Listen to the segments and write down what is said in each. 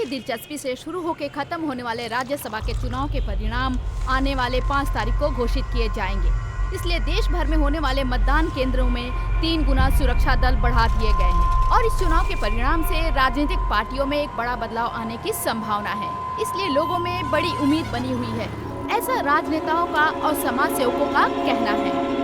दिलचस्पी से शुरू होकर खत्म होने वाले राज्यसभा के चुनाव के परिणाम आने वाले 5 तारीख को घोषित किए जाएंगे। इसलिए देश भर में होने वाले मतदान केंद्रों में 3 गुना सुरक्षा दल बढ़ा दिए गए हैं और इस चुनाव के परिणाम से राजनीतिक पार्टियों में एक बड़ा बदलाव आने की संभावना है। इसलिए लोगों में बड़ी उम्मीद बनी हुई है, ऐसा राजनेताओं का और समाज सेवकों का कहना है।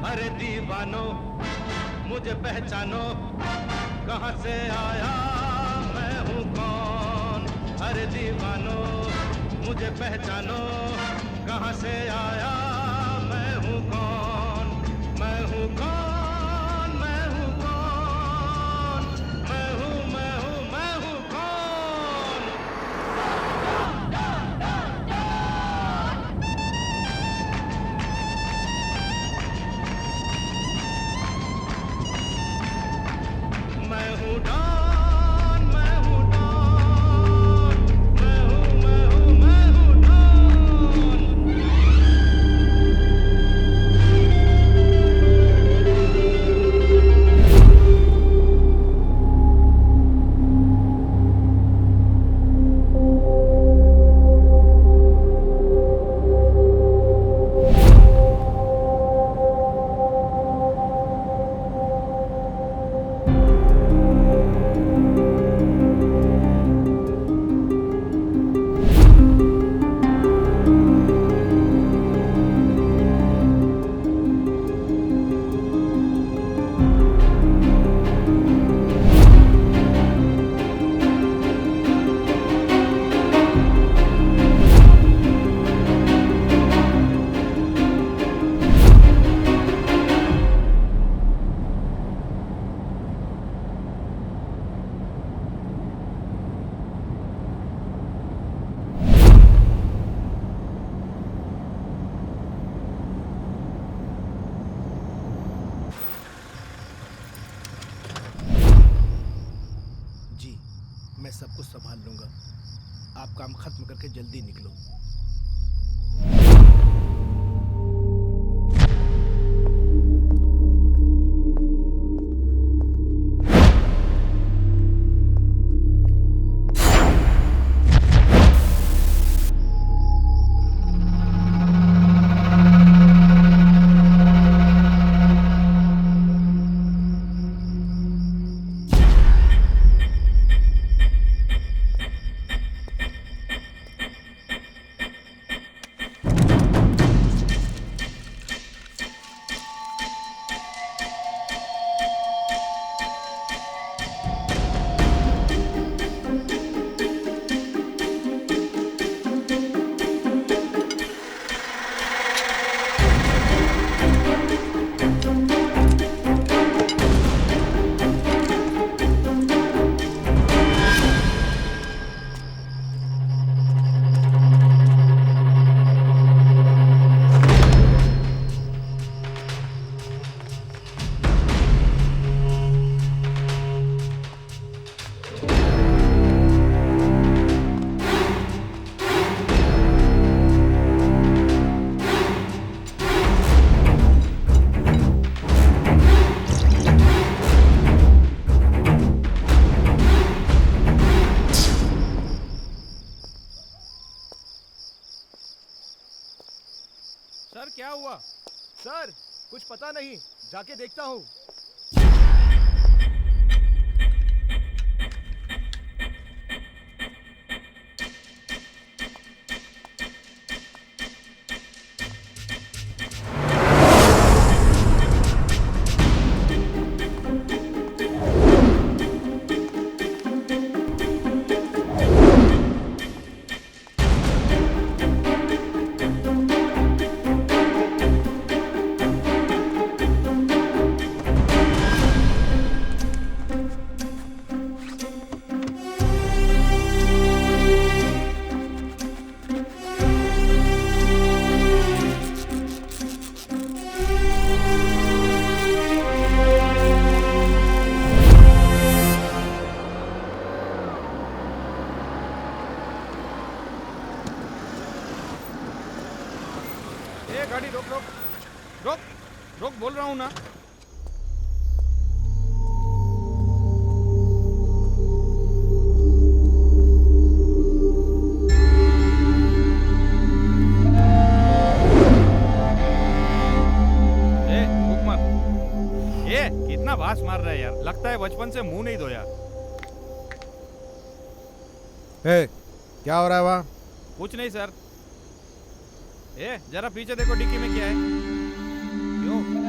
अरे दीवानो मुझे पहचानो, कहाँ से आया मैं हूँ कौन। अरे दीवानो मुझे पहचानो, कहाँ से आया मैं हूँ कौन। मैं हूँ कौन, मैं हूँ कौन, मैं हूँ मैं हूँ मैं हूँ कौन। मैं हूँ डॉन, मैं हूँ डॉन, मैं हूँ मैं हूँ मैं हूँ डॉन। जी, मैं सब कुछ संभाल लूंगा। आप काम खत्म करके जल्दी निकलो। पता नहीं, जाके देखता हूँ। गाड़ी रोक रोक रोक रोक, बोल रहा हूँ ना। रुक मत। कितना बास मार रहा है यार, लगता है बचपन से मुंह नहीं धोया। क्या हो रहा है वहाँ? कुछ नहीं सर। जरा पीछे देखो, डिक्की में क्या है। क्यों से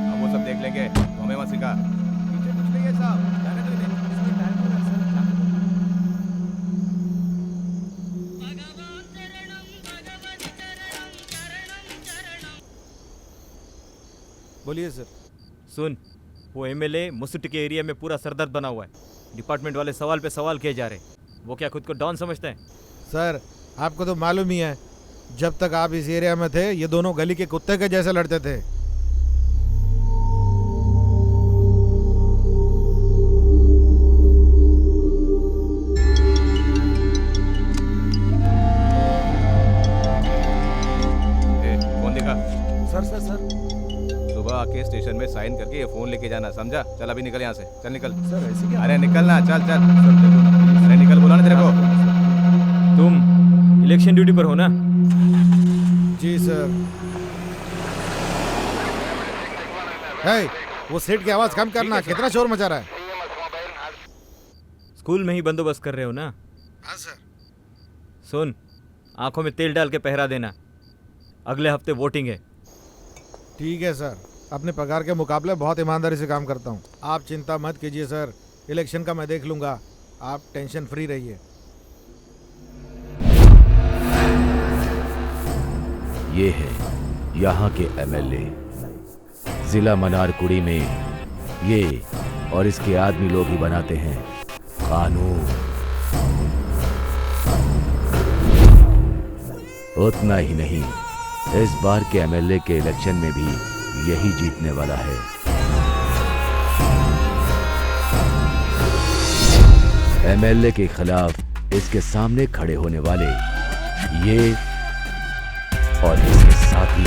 हम वो सब देख लेंगे, तो हमें मत सिखा। पीछे कुछ नहीं है साहब, जाने दो इन्हें। इसमें टाइम हो रहा है सर, जाने दो। बोलिए सर। सुन, वो एमएलए मुसुट के एरिया में पूरा सरदर्द बना हुआ है। डिपार्टमेंट वाले सवाल पे सवाल किए जा रहे हैं। वो क्या खुद को डॉन समझते हैं? सर आपको तो मालूम ही है, जब तक आप इस एरिया में थे ये दोनों गली के कुत्ते के जैसे लड़ते थे। फोन दिखा। सर सर सर सुबह आके स्टेशन में साइन करके ये फोन लेके जाना, समझा? चल अभी निकल यहाँ से, चल निकल। सर ऐसे क्या? अरे निकलना, चल चल। अरे निकल, बोला ना तेरे को। तुम इलेक्शन ड्यूटी पर हो ना? जी सर। है, वो सीट की आवाज कम करना, कितना शोर मचा रहा है। स्कूल में ही बंदोबस्त कर रहे हो ना? हाँ सर। सुन, आंखों में तेल डाल के पहरा देना, अगले हफ्ते वोटिंग है। ठीक है सर, अपने पगार के मुकाबले बहुत ईमानदारी से काम करता हूँ। आप चिंता मत कीजिए सर, इलेक्शन का मैं देख लूँगा, आप टेंशन फ्री रहिए। ये है यहाँ के एमएलए। जिला मनारकुड़ी में ये और इसके आदमी लोग ही बनाते हैं कानून। उतना ही नहीं, इस बार के एमएलए के इलेक्शन में भी यही जीतने वाला है। एमएलए के खिलाफ इसके सामने खड़े होने वाले ये और इसके साथी।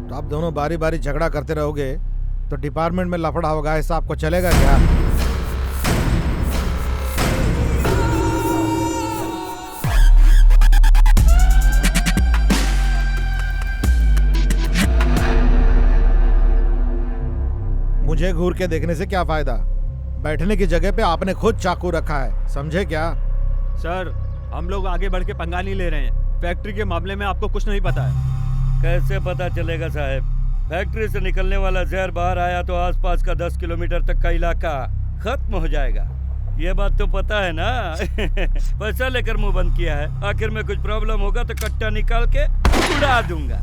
तो आप दोनों बारी बारी झगड़ा करते रहोगे तो डिपार्टमेंट में लफड़ा होगा, ऐसा आपको चलेगा क्या? मुझे घूर के देखने से क्या फायदा? बैठने की जगह पे आपने खुद चाकू रखा है, समझे क्या? सर, हम लोग आगे बढ़ के पंगा नहीं ले रहे हैं। फैक्ट्री के मामले में आपको कुछ नहीं पता है। कैसे पता चलेगा साहब? फैक्ट्री से निकलने वाला जहर बाहर आया तो आसपास का 10 किलोमीटर तक का इलाका खत्म हो जाएगा। ये बात तो पता है ना? पैसा लेकर मुंह बंद किया है। आखिर में कुछ प्रॉब्लम होगा तो कट्टा निकाल के उड़ा दूंगा।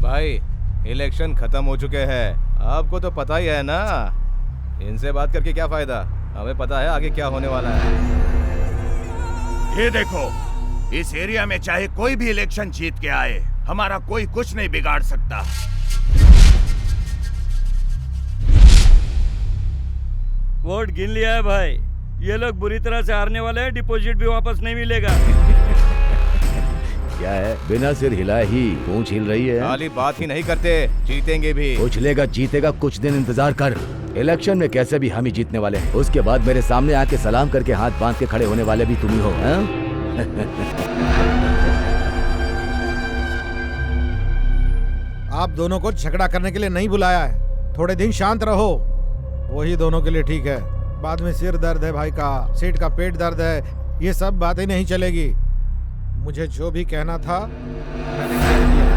भाई, इलेक्शन खत्म हो चुके हैं, आपको तो पता ही है ना। इनसे बात करके क्या फायदा? हमें पता है आगे क्या होने वाला है। ये देखो, इस एरिया में चाहे कोई भी इलेक्शन जीत के आए, हमारा कोई कुछ नहीं बिगाड़ सकता। वोट गिन लिया है भाई। ये लोग बुरी तरह से हारने वाले हैं, डिपॉजिट भी वापस नहीं मिलेगा। क्या है, बिना सिर हिलाए ही पूंछ हिल रही है? खाली बात ही नहीं करते, जीतेंगे भी। उछलेगा जीतेगा, कुछ दिन इंतजार कर। इलेक्शन में कैसे भी हम ही जीतने वाले हैं। उसके बाद मेरे सामने आके सलाम करके हाथ बांध के खड़े होने वाले भी तुम ही हो। आप दोनों को झगड़ा करने के लिए नहीं बुलाया है। थोड़े दिन शांत रहो, वही दोनों के लिए ठीक है। बाद में सिर दर्द है भाई का, सेठ का पेट दर्द है, ये सब बातें नहीं चलेगी। मुझे जो भी कहना था मैंने कह दिया।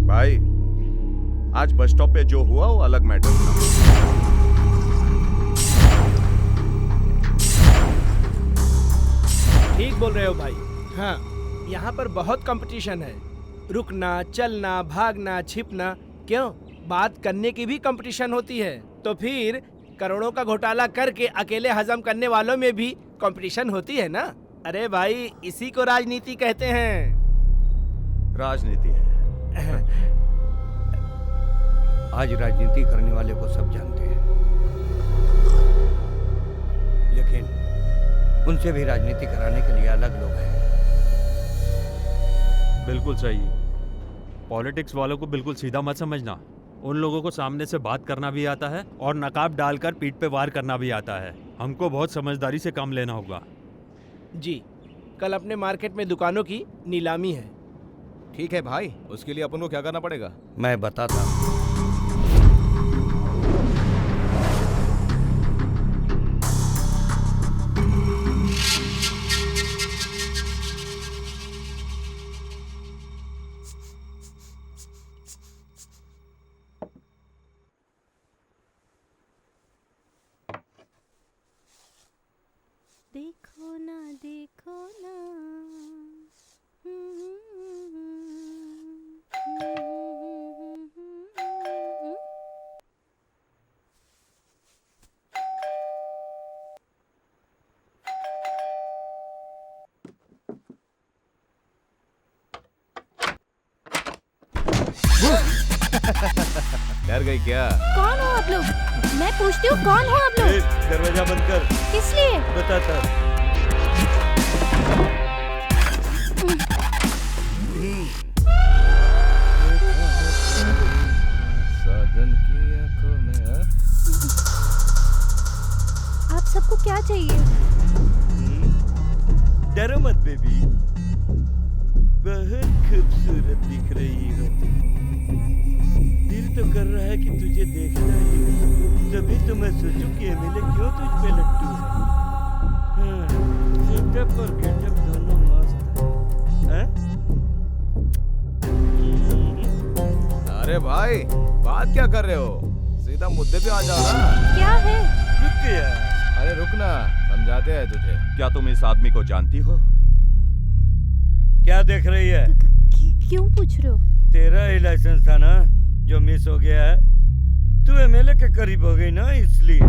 भाई, आज बस स्टॉप पे जो हुआ वो अलग मैटर था। ठीक बोल रहे हो भाई। हाँ, यहाँ पर बहुत कंपटीशन है। रुकना, चलना, भागना, छिपना, क्यों बात करने की भी कंपटीशन होती है। तो फिर करोड़ों का घोटाला करके अकेले हजम करने वालों में भी कंपटीशन होती है ना। अरे भाई, इसी को राजनीति कहते हैं। राजनीति है। आज राजनीति करने वाले को सब जानते हैं, लेकिन उनसे भी राजनीति कराने के लिए अलग लोग हैं। बिल्कुल सही। पॉलिटिक्स वालों को बिल्कुल सीधा मत समझना। उन लोगों को सामने से बात करना भी आता है और नकाब डालकर पीठ पे वार करना भी आता है। हमको बहुत समझदारी से काम लेना होगा। जी, कल अपने मार्केट में दुकानों की नीलामी है। ठीक है भाई, उसके लिए अपन को क्या करना पड़ेगा? मैं बताता हूँ। देखो ना देखो ना, डर गई क्या? कौन हो आप लोग? मैं पूछती हूँ, कौन हो आप लोग? दरवाजा बंद कर। किस लिए? बताता। साजन की आंखों में आप सबको क्या चाहिए? डरो मत बेबी, बहुत खूबसूरत दिख रही हो। दिल तो कर रहा है कि तुझे देखना ही है, तभी तो मैं सोचूं कि एमएलए क्यों तुझ पे लट्टू है। हाँ, सेटअप और गेटअप दोनों मस्त है। अरे भाई, बात क्या कर रहे हो? सीधा मुद्दे पे आ जाओ ना। क्या है? रुक गया। अरे रुकना, समझाते हैं तुझे। क्या तुम इस आदमी को जानती हो? क्या देख रही है? क्यों पूछ रहे हो? तेरा ही लाइसेंस था ना जो मिस हो गया है। तू एमएलए के करीब हो गई ना, इसलिए।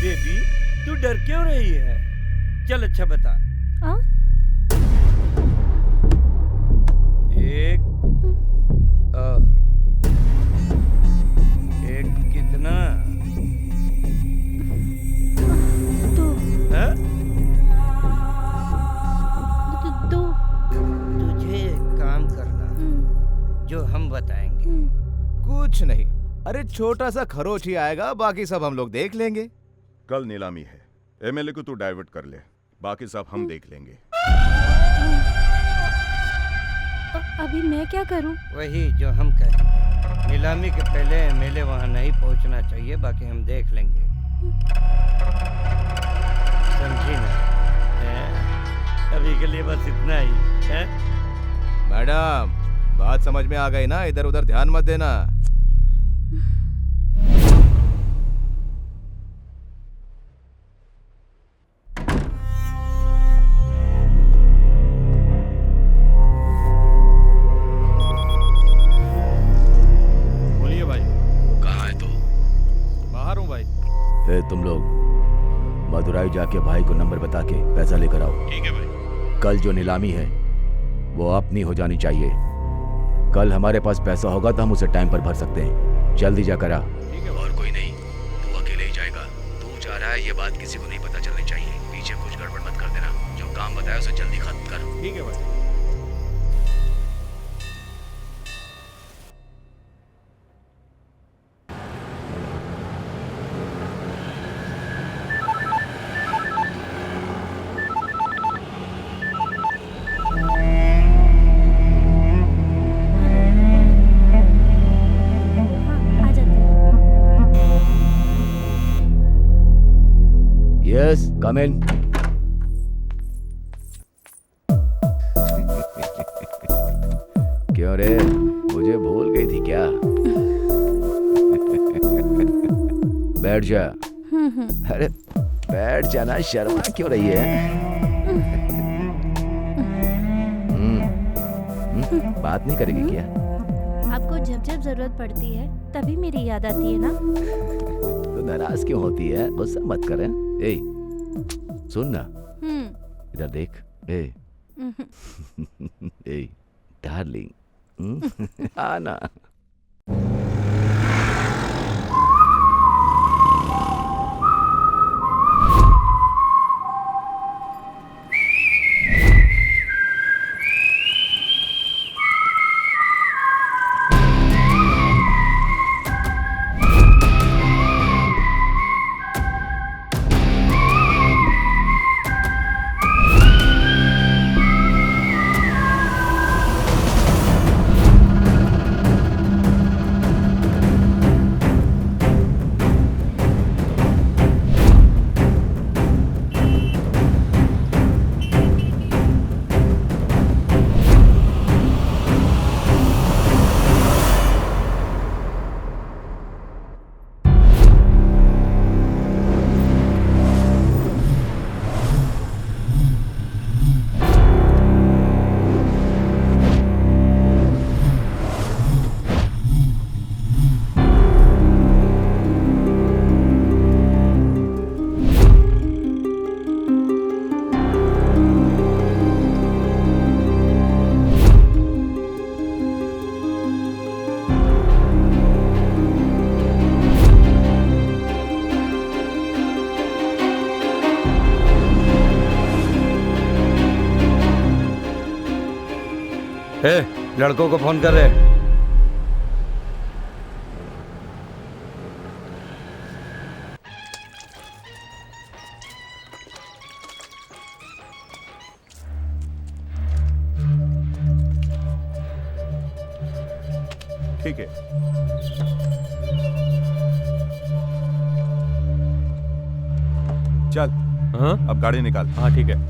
बेबी, तू डर क्यों रही है? चल अच्छा बता। एक एक कितना? कुछ नहीं, अरे छोटा सा खरोच ही आएगा, बाकी सब हम लोग देख लेंगे। कल नीलामी है, एमएलए को तू डाइवर्ट कर ले, बाकी सब हम देख लेंगे। अभी मैं क्या करूं? वही जो हम कहें, नीलामी के पहले एमएलए वहाँ नहीं पहुँचना चाहिए, बाकी हम देख लेंगे, समझी ना? अभी के लिए बस इतना ही है। मैडम, बात समझ में आ गई ना? इधर उधर ध्यान मत देना। बोलिए भाई। कहाँ है तू? बाहर हूँ भाई। तुम लोग मदुराई जाके भाई को नंबर बता के पैसा लेकर आओ। ठीक है भाई। कल जो नीलामी है वो अपनी हो जानी चाहिए। कल हमारे पास पैसा होगा तो हम उसे टाइम पर भर सकते हैं। जल्दी जाकर आ। ठीक है। और कोई नहीं, तू अकेले ही जाएगा। तू जा रहा है ये बात किसी को नहीं पता चलनी चाहिए। पीछे कुछ गड़बड़ मत कर देना। जो काम बताया उसे जल्दी खत्म कर। ठीक है भाई। हाँ, आ जाते हैं। यस, कम इन। क्यों रे, मुझे भूल गई थी क्या? बैठ जा। अरे बैठ जाना, शर्मा क्यों रही है? बात नहीं करेगी क्या? आपको जब जब जरूरत पड़ती है तभी मेरी याद आती है ना? तो नाराज क्यों होती है? गुस्सा मत कर। ए, सुन ना, इधर देख। ए, ए, डार्लिंग, आना। लड़कों को फोन कर रहे। ठीक है। चल, हाँ अब गाड़ी निकाल। हाँ ठीक है।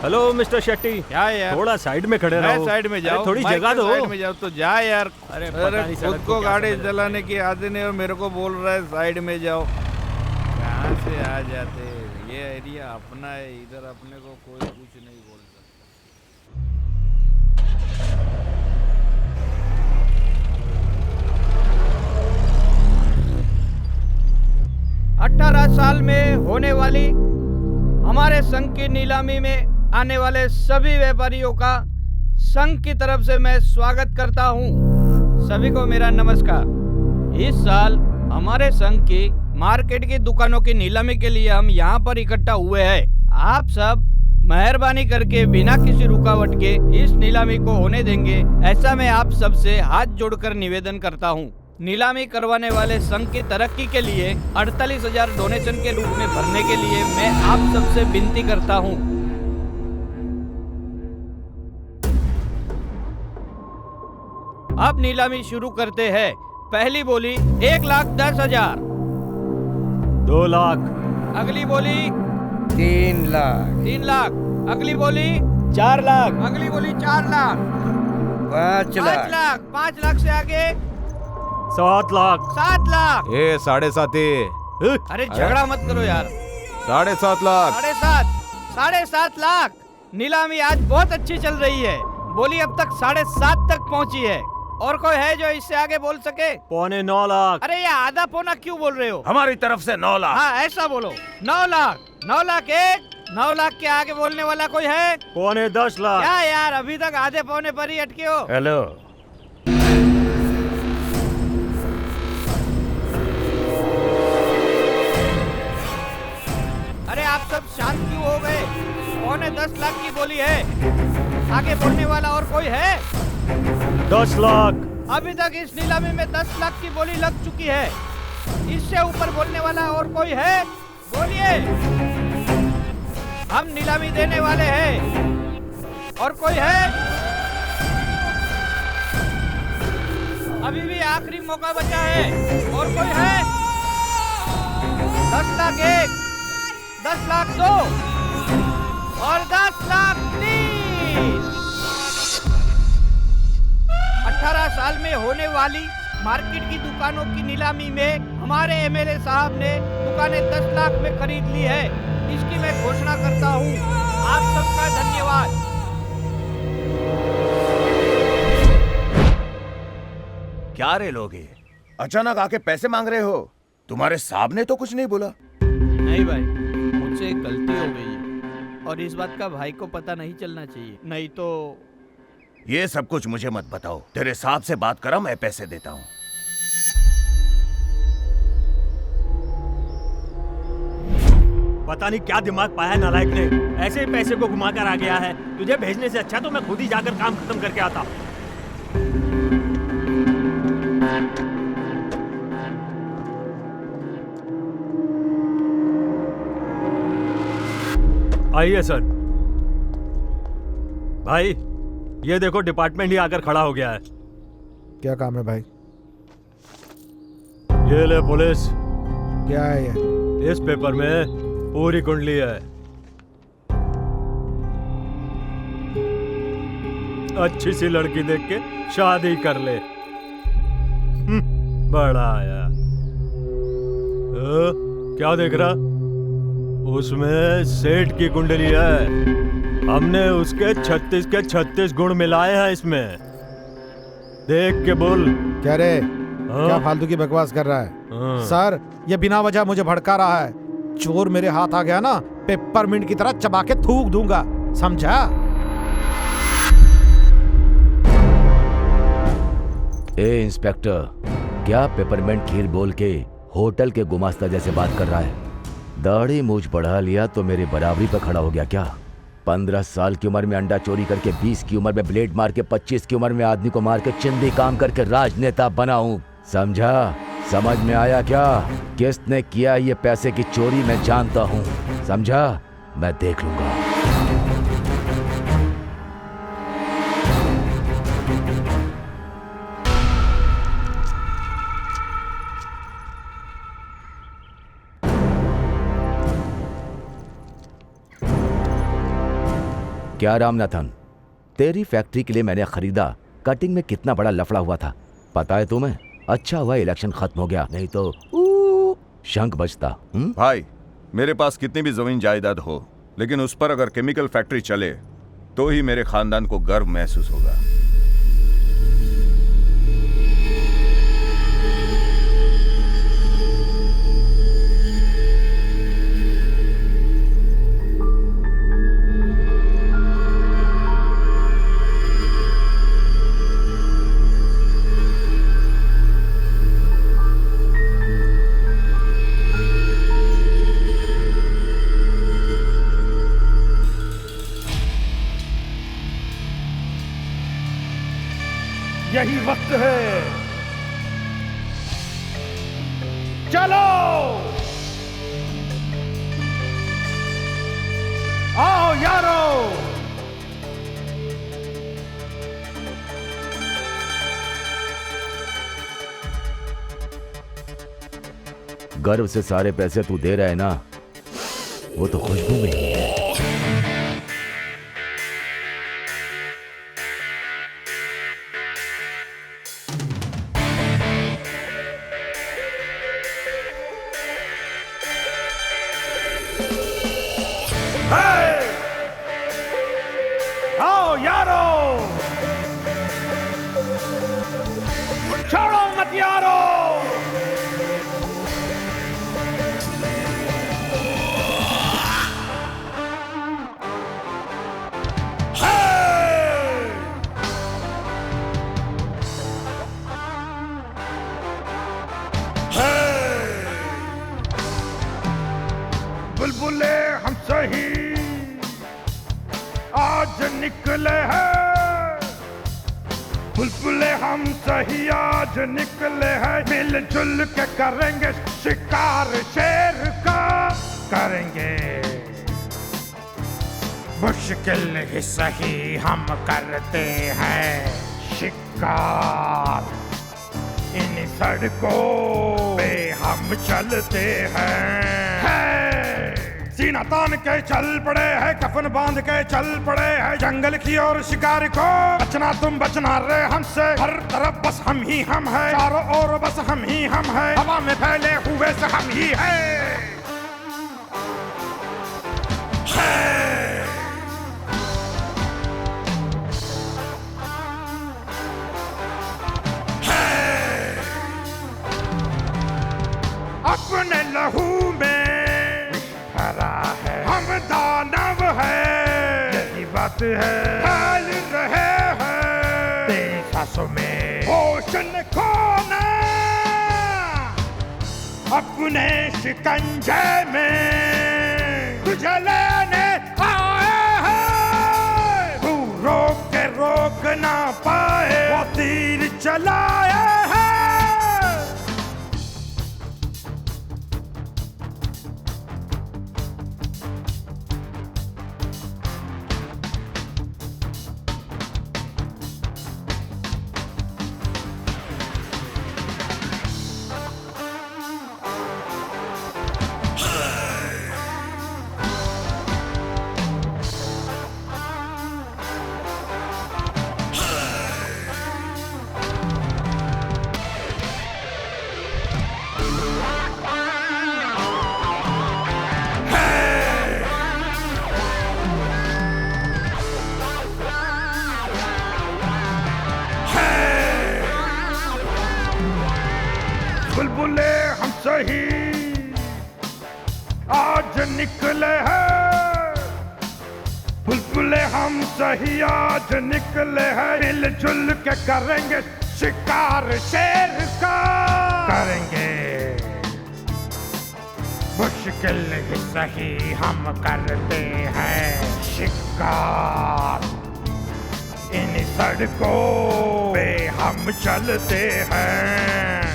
Hello mister Shetty. क्या यार, थोड़ा साइड में खड़े रहो। साइड में जाओ, अरे थोड़ी बाइक जगह के दो। साइड में जाओ तो जा यार। अरे पता नहीं खुद सड़क को क्या गाड़ी समझ रहा है। चलाने की आदत नहीं और मेरे को बोल रहा है साइड में जाओ। कहाँ से आ जाते, ये एरिया अपना है, इधर अपने को कोई कुछ नहीं बोल सकता। 18 साल में होने वाली हमारे संघ की नीलामी में आने वाले सभी व्यापारियों का संघ की तरफ से मैं स्वागत करता हूं। सभी को मेरा नमस्कार। इस साल हमारे संघ की मार्केट की दुकानों की नीलामी के लिए हम यहाँ पर इकट्ठा हुए हैं। आप सब मेहरबानी करके बिना किसी रुकावट के इस नीलामी को होने देंगे, ऐसा मैं आप सबसे हाथ जोड़कर निवेदन करता हूँ। नीलामी करवाने वाले संघ की तरक्की के लिए 48,000 डोनेशन के रूप में भरने के लिए मैं आप सबसे विनती करता हूं। अब नीलामी शुरू करते हैं। पहली बोली 1,10,000। 2 लाख। अगली बोली 3 लाख। 3 लाख। अगली बोली 4 लाख। अगली बोली 4 लाख। 5 5 लाख। 5 लाख से आगे 7 लाख। 7 लाख। ए 7.5 अरे झगड़ा मत करो यार। 7.5 लाख 7.5 लाख। नीलामी आज बहुत अच्छी चल रही है। बोली अब तक 7.5 तक पहुंची है। और कोई है जो इससे आगे बोल सके? 9.25 लाख। अरे ये आधा पौना क्यों बोल रहे हो? हमारी तरफ से 9 लाख। हाँ ऐसा बोलो। 9 लाख। 9 लाख एक। 9 लाख के आगे बोलने वाला कोई है? 9.10 लाख। क्या यार अभी तक आधे पौने पर ही अटके हो? हेलो, अरे आप सब शांत क्यों हो गए? 9.10 लाख की बोली है। आगे बोलने वाला और कोई है? 10 लाख। अभी तक इस नीलामी में 10 लाख की बोली लग चुकी है। इससे ऊपर बोलने वाला और कोई है? बोलिए। हम नीलामी देने वाले हैं। और कोई है? अभी भी आखिरी मौका बचा है। और कोई है? 10 लाख एक, 10 लाख दो और 10 लाख 3। 18 साल में होने वाली मार्केट की दुकानों की नीलामी में हमारे एमएलए साहब ने दुकानें 10 लाख में खरीद ली है। इसकी मैं घोषणा करता हूँ। आप सबका धन्यवाद। क्या रे लोग ये? अचानक आके पैसे मांग रहे हो? तुम्हारे साहब ने तो कुछ नहीं बोला। नहीं भाई, मुझसे एक गलती हो गई है और इस बात का भाई को पता नहीं चलना चाहिए, नहीं तो। ये सब कुछ मुझे मत बताओ। तेरे साहब से बात करा, मैं पैसे देता हूँ। पता नहीं क्या दिमाग पाया नालायक ने, ऐसे ही पैसे को घुमा कर आ गया है। तुझे भेजने से अच्छा तो मैं खुद ही जाकर काम खत्म करके आता। आइए सर। भाई ये देखो, डिपार्टमेंट ही आकर खड़ा हो गया है। क्या काम है भाई? ये ले पुलिस। क्या है ये? इस पेपर में पूरी कुंडली है। अच्छी सी लड़की देख के शादी कर ले। बड़ा आया। क्या देख रहा? उसमें सेठ की कुंडली है। हमने उसके 36 के 36 गुण मिलाए हैं इसमें। देख के बोल। क्या रे, हाँ? क्या फालतू की बकवास कर रहा है? हाँ। सर, ये बिना वजह मुझे भड़का रहा है। चोर मेरे हाथ आ गया ना, पेपरमिंट की तरह चबा के थूक दूंगा, समझा? ए इंस्पेक्टर, क्या पेपरमेंट खीर बोल के होटल के गुमास्ता जैसे बात कर रहा है? दाढ़ी मूछ बढ़ा लिया तो मेरी बराबरी पर खड़ा हो गया क्या? 15 साल की उम्र में अंडा चोरी करके, 20 की उम्र में ब्लेड मार के, 25 की उम्र में आदमी को मार के चिंदी काम करके राजनेता बना हूँ, समझा? समझ में आया क्या? किसने किया ये पैसे की चोरी मैं जानता हूँ, समझा? मैं देख लूंगा। क्या रामनाथन, तेरी फैक्ट्री के लिए मैंने खरीदा कटिंग में कितना बड़ा लफड़ा हुआ था पता है तुम्हें? अच्छा हुआ इलेक्शन खत्म हो गया, नहीं तो शंख बजता। भाई, मेरे पास कितनी भी जमीन जायदाद हो, लेकिन उस पर अगर केमिकल फैक्ट्री चले तो ही मेरे खानदान को गर्व महसूस होगा। यही वक्त है, चलो आओ यारो। गर्व से सारे पैसे तू दे रहा है ना, वो तो खुशबू में ही है। आओ यारो, छोड़ो मत यारो। बुलबुले हम सही आज निकले हैं, बुलबुले हम सही आज निकले हैं, मिलजुल के करेंगे शिकार शेर का करेंगे। मुश्किल ही सही हम करते हैं शिकार, इन सड़कों पे हम चलते हैं। सीना तान के चल पड़े हैं, कफन बांध के चल पड़े हैं जंगल की ओर शिकार को। बचना तुम बचना रे हमसे, हर तरफ बस हम ही हम है, चारों ओर बस हम ही हम है, हवा में फैले हुए से हम ही है। अपने लहू में भरा है, हम दानव है, यही बात है। फैल रहे हैं तेरी सांसों में ओशन खोना, अपने शिकंजे में तुझे लेने आए हैं। तू रोक के रोक ना पाए वो तीर चलाए हैं। बुलबुले हम सही आज निकले हैं, बुलबुले हम सही आज निकले हैं, मिलजुल के करेंगे शिकार शेर का करेंगे। मुश्किल ही सही हम करते हैं शिकार, इन सड़कों पे हम चलते हैं।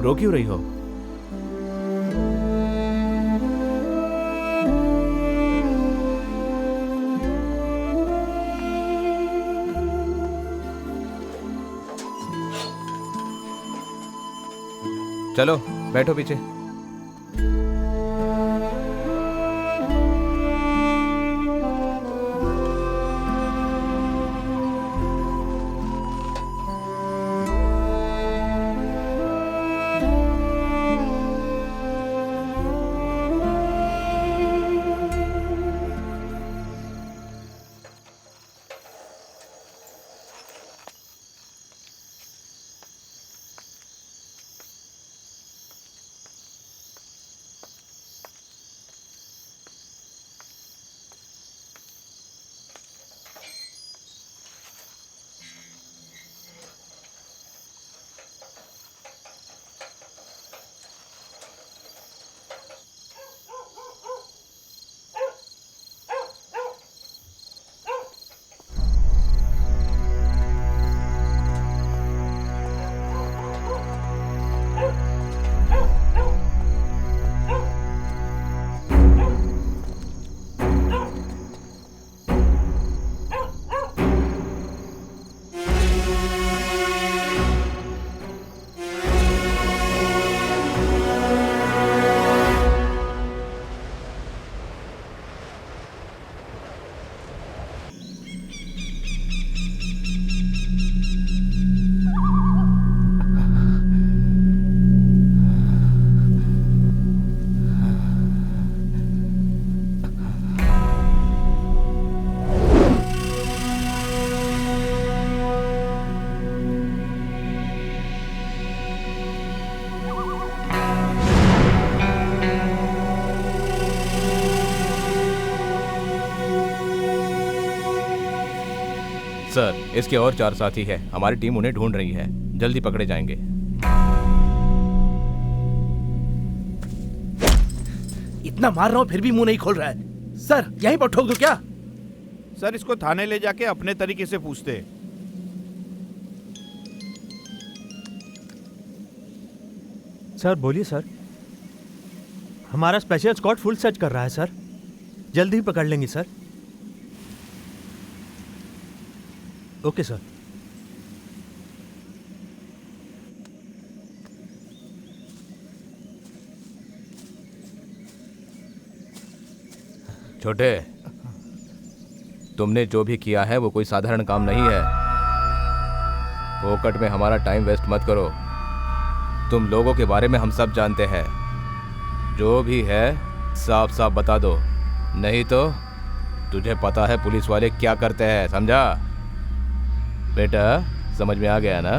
तुम रो क्यों रही हो? चलो बैठो पीछे। सर, इसके और 4 साथी हैं। हमारी टीम उन्हें ढूंढ रही है। जल्दी पकड़े जाएंगे। इतना मार रहा हूँ फिर भी मुंह नहीं खोल रहा है। सर यहीं पर ठोक दो क्या? सर इसको थाने ले जाके अपने तरीके से पूछते। सर बोलिए सर। हमारा स्पेशल स्क्वाड फुल सर्च कर रहा है सर। जल्दी ही पकड़ लेंगे सर। Okay sir. छोटे, तुमने जो भी किया है वो कोई साधारण काम नहीं है। फोकट में हमारा टाइम वेस्ट मत करो। तुम लोगों के बारे में हम सब जानते हैं। जो भी है साफ साफ बता दो, नहीं तो तुझे पता है पुलिस वाले क्या करते हैं, समझा? बेटा समझ में आ गया ना?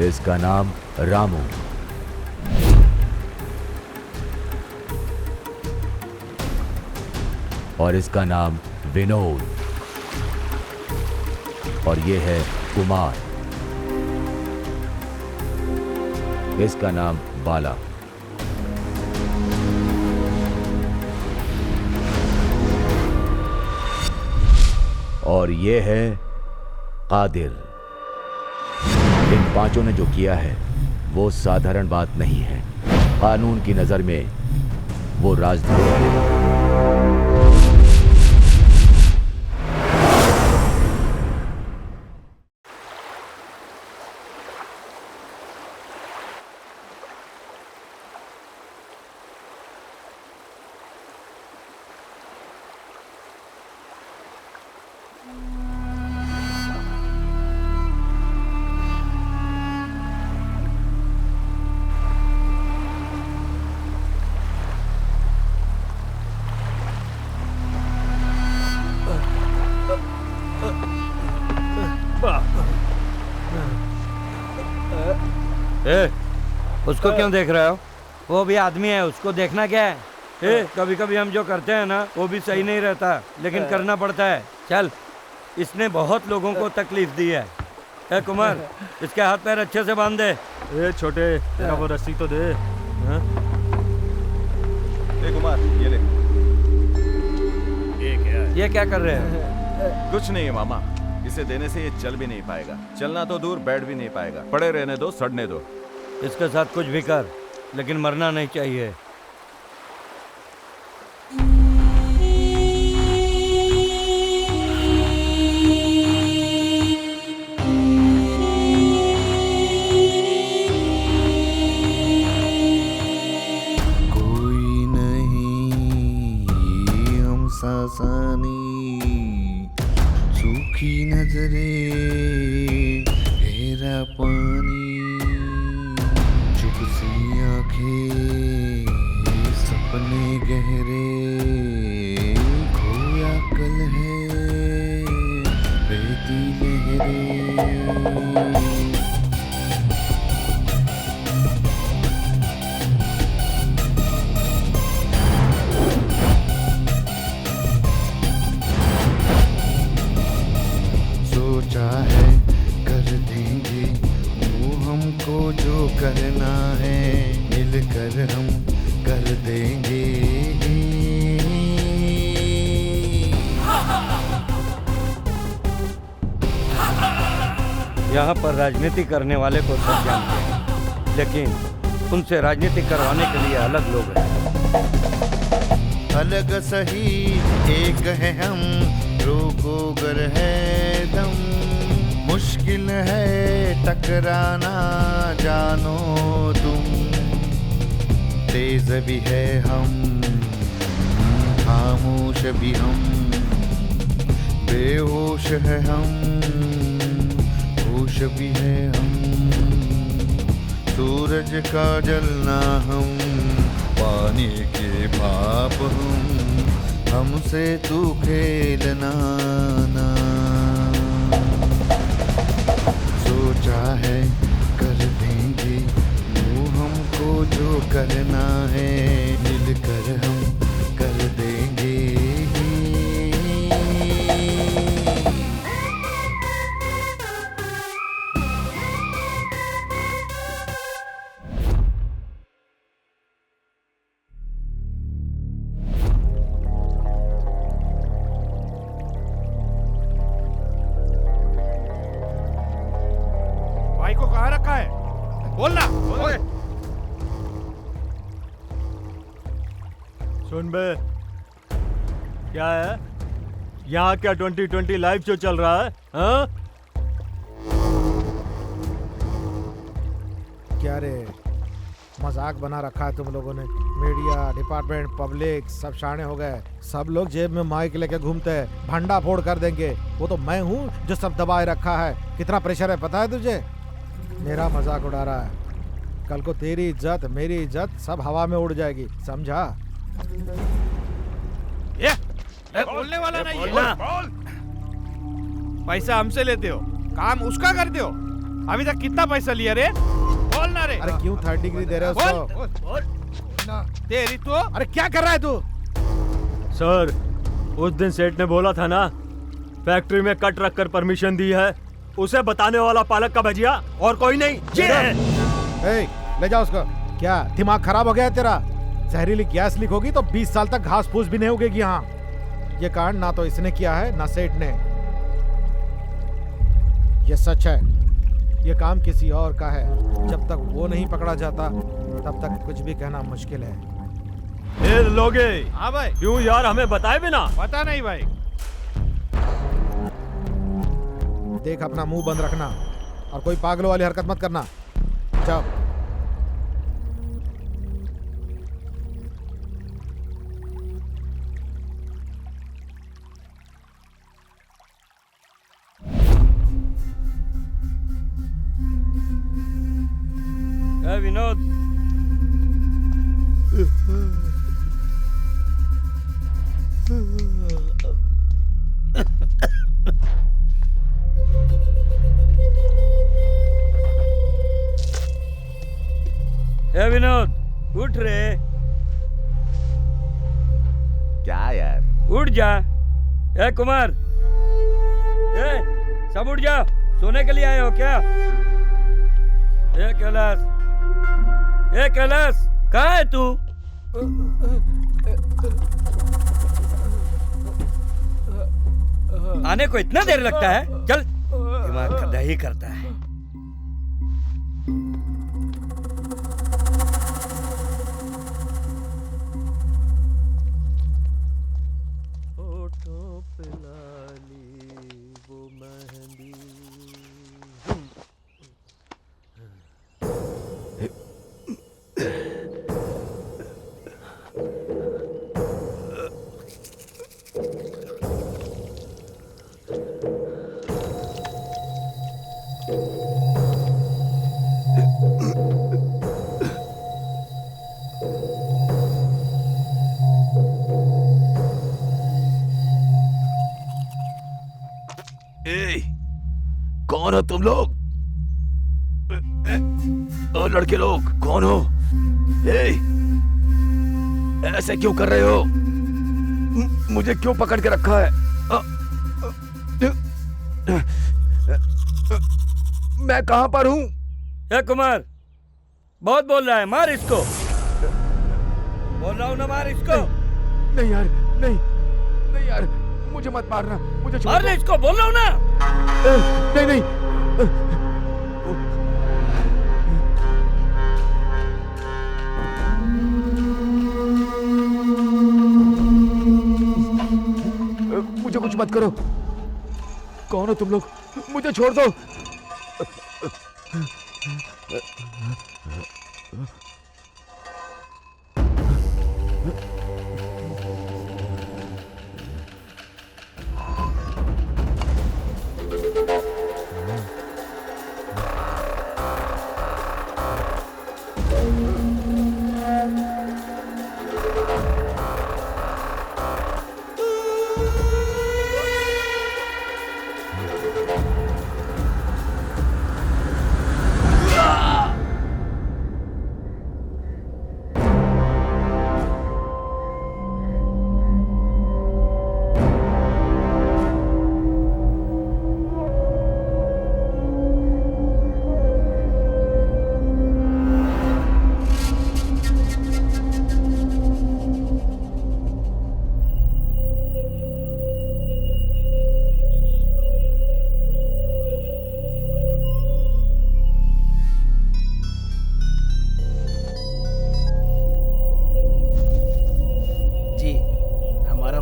इसका नाम रामू, और इसका नाम विनोद, और ये है कुमार। इसका नाम बाला। और ये है कादिर। इन पांचों ने जो किया है वो साधारण बात नहीं है। कानून की नजर में वो राजद्रोह है। ए, उसको क्यों देख रहे हो? वो भी आदमी है, उसको देखना क्या है? कभी कभी हम जो करते हैं ना वो भी सही नहीं रहता, लेकिन करना पड़ता है। चल, इसने बहुत लोगों को तकलीफ दी है। ए कुमार, इसके हाथ पैर अच्छे से बांध दे। ए छोटे, तेरा वो रस्सी तो दे। हाँ? ए कुमार, ये ले। ये क्या कर रहे हैं? कुछ नहीं है मामा, इसे देने से ये चल भी नहीं पाएगा, चलना तो दूर बैठ भी नहीं पाएगा। पड़े रहने दो, सड़ने दो। इसके साथ कुछ भी कर, लेकिन मरना नहीं चाहिए। कोई नहीं हम सासानी, सूखी नजरें गहरा पानी, चुप सी आंखें सपने गहरे, खोया कल है बहती लहरें। सोचा है कर देंगे वो हमको जो करना है, मिलकर हम कर देंगे। यहाँ पर राजनीति करने वाले को सब जानते हैं, लेकिन उनसे राजनीति करवाने के लिए अलग लोग हैं। अलग सही एक है हम, रोको गर है दम, मुश्किल है टकराना जानो तुम। तेज भी है हम, खामोश भी हम, बेहोश है हम, होश भी है हम। सूरज का जलना हम, पानी के भाप हमसे तू खेलना ना। सोचा है कर देंगे वो हमको जो करना है, मिलकर हम कर देंगे। भाई को कहाँ रखा है? बोलना। सुन बे, क्या है यहाँ? क्या 2020 लाइव जो चल रहा है? हाँ? क्या रे, मजाक बना रखा है तुम लोगों ने। मीडिया डिपार्टमेंट पब्लिक सब शाणे हो गए, सब लोग जेब में माइक लेके घूमते हैं, भंडा फोड़ कर देंगे। वो तो मैं हूँ जो सब दबाए रखा है। कितना प्रेशर है पता है तुझे? मेरा मजाक उड़ा रहा है, कल को तेरी इज्जत मेरी इज्जत सब हवा में उड़ जाएगी, समझा? ये बोलने वाला नहीं है। पैसा हमसे लेते हो, काम उसका करते हो। अभी तक कितना पैसा लिया रे? बोलना रे। अरे क्यों 3rd डिग्री दे रहे हो उसको? तेरी तो। अरे क्या कर रहा है तू? सर, उस दिन सेठ ने बोला था ना, फैक्ट्री में कट रख कर परमिशन दी है, उसे बताने वाला पालक का भजिया और कोई नहीं। ले जाओ उसको। क्या दिमाग खराब हो गया है तेरा? जहरीली गैस लीक होगी तो 20 साल तक घास फूस भी नहीं उगेगी यहाँ। ये कांड ना तो इसने किया है ना सेठ ने। ये सच है, ये काम किसी और का है। जब तक वो नहीं पकड़ा जाता तब तक कुछ भी कहना मुश्किल है। ए लोगे। हाँ भाई। क्यों यार, हमें बताए बिना? पता नहीं भाई। देख, अपना मुंह बंद रखना और कोई पागलों वाली हरकत मत करना। जाओ। विनोद, ए विनोद उठ रे। क्या यार? उठ जा। ए कुमार, ए सब उठ जाओ, सोने के लिए आए हो क्या? ए कैलाश, ए कैलाश कहाँ है तू? आने को इतना देर लगता है? चल, दिमाग का दही करता है। कौन हो तुम लोग? लड़के लोग कौन हो? ऐसे क्यों कर रहे हो? मुझे क्यों पकड़ के रखा है? मैं कहां पर हूं? ए कुमार, बहुत बोल रहा है, मार इसको। बोल रहा हूं ना, मार इसको। नहीं यार, नहीं यार, मुझे मत मारना, मुझे छोड़ मार इसको, बोल रहा हूं ना। नहीं। मुझे कुछ मत करो। कौन हो तुम लोग? मुझे छोड़ दो।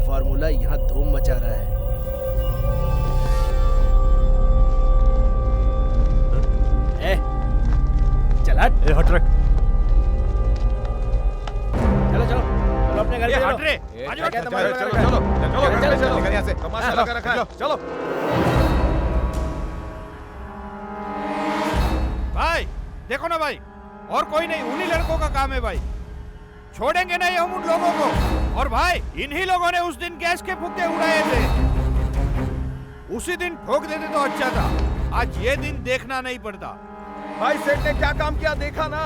फार्मूला यहाँ धूम मचा रहा है। चल हट। हट रख। चलो अपने घर हट रे। चलो भाई देखो ना भाई, और कोई नहीं, उन्हीं लड़कों का काम है भाई। छोड़ेंगे नहीं हम उन लोगों को। और भाई इन्हीं लोगों ने उस दिन गैस के फुक्के उड़ाए थे। उसी दिन ठोक देते तो अच्छा था, आज ये दिन देखना नहीं पड़ता। भाई सेठ ने क्या काम किया देखा ना।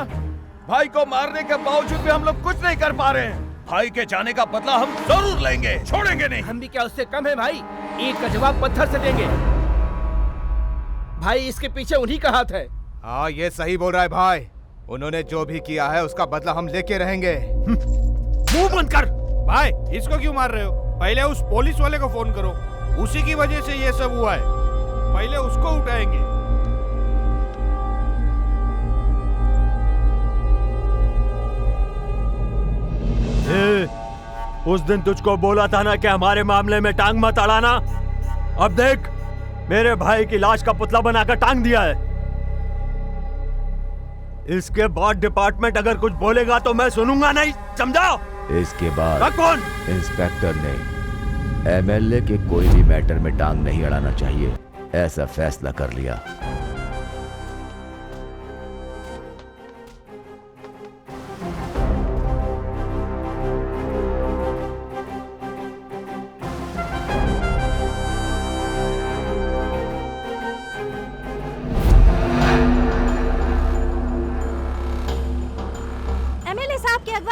भाई को मारने के बावजूद भी हम लोग कुछ नहीं कर पा रहे हैं। भाई के जाने का बदला हम जरूर लेंगे, छोड़ेंगे नहीं। हम भी क्या उससे कम है भाई? ईंट का जवाब पत्थर से देंगे। भाई इसके पीछे उन्हीं का हाथ है। हाँ ये सही बोल रहा है भाई। उन्होंने जो भी किया है उसका बदला हम लेके रहेंगे। मुंह बंद कर। भाई इसको क्यों मार रहे हो? पहले उस पुलिस वाले को फोन करो, उसी की वजह से ये सब हुआ है। पहले उसको उठाएंगे। उस दिन तुझको बोला था ना कि हमारे मामले में टांग मत अड़ाना। अब देख, मेरे भाई की लाश का पुतला बनाकर टांग दिया है। इसके बाद डिपार्टमेंट अगर कुछ बोलेगा तो मैं सुनूंगा नहीं, समझा? इसके बाद कौन? इंस्पेक्टर ने एमएलए के कोई भी मैटर में टांग नहीं अड़ाना चाहिए, ऐसा फैसला कर लिया।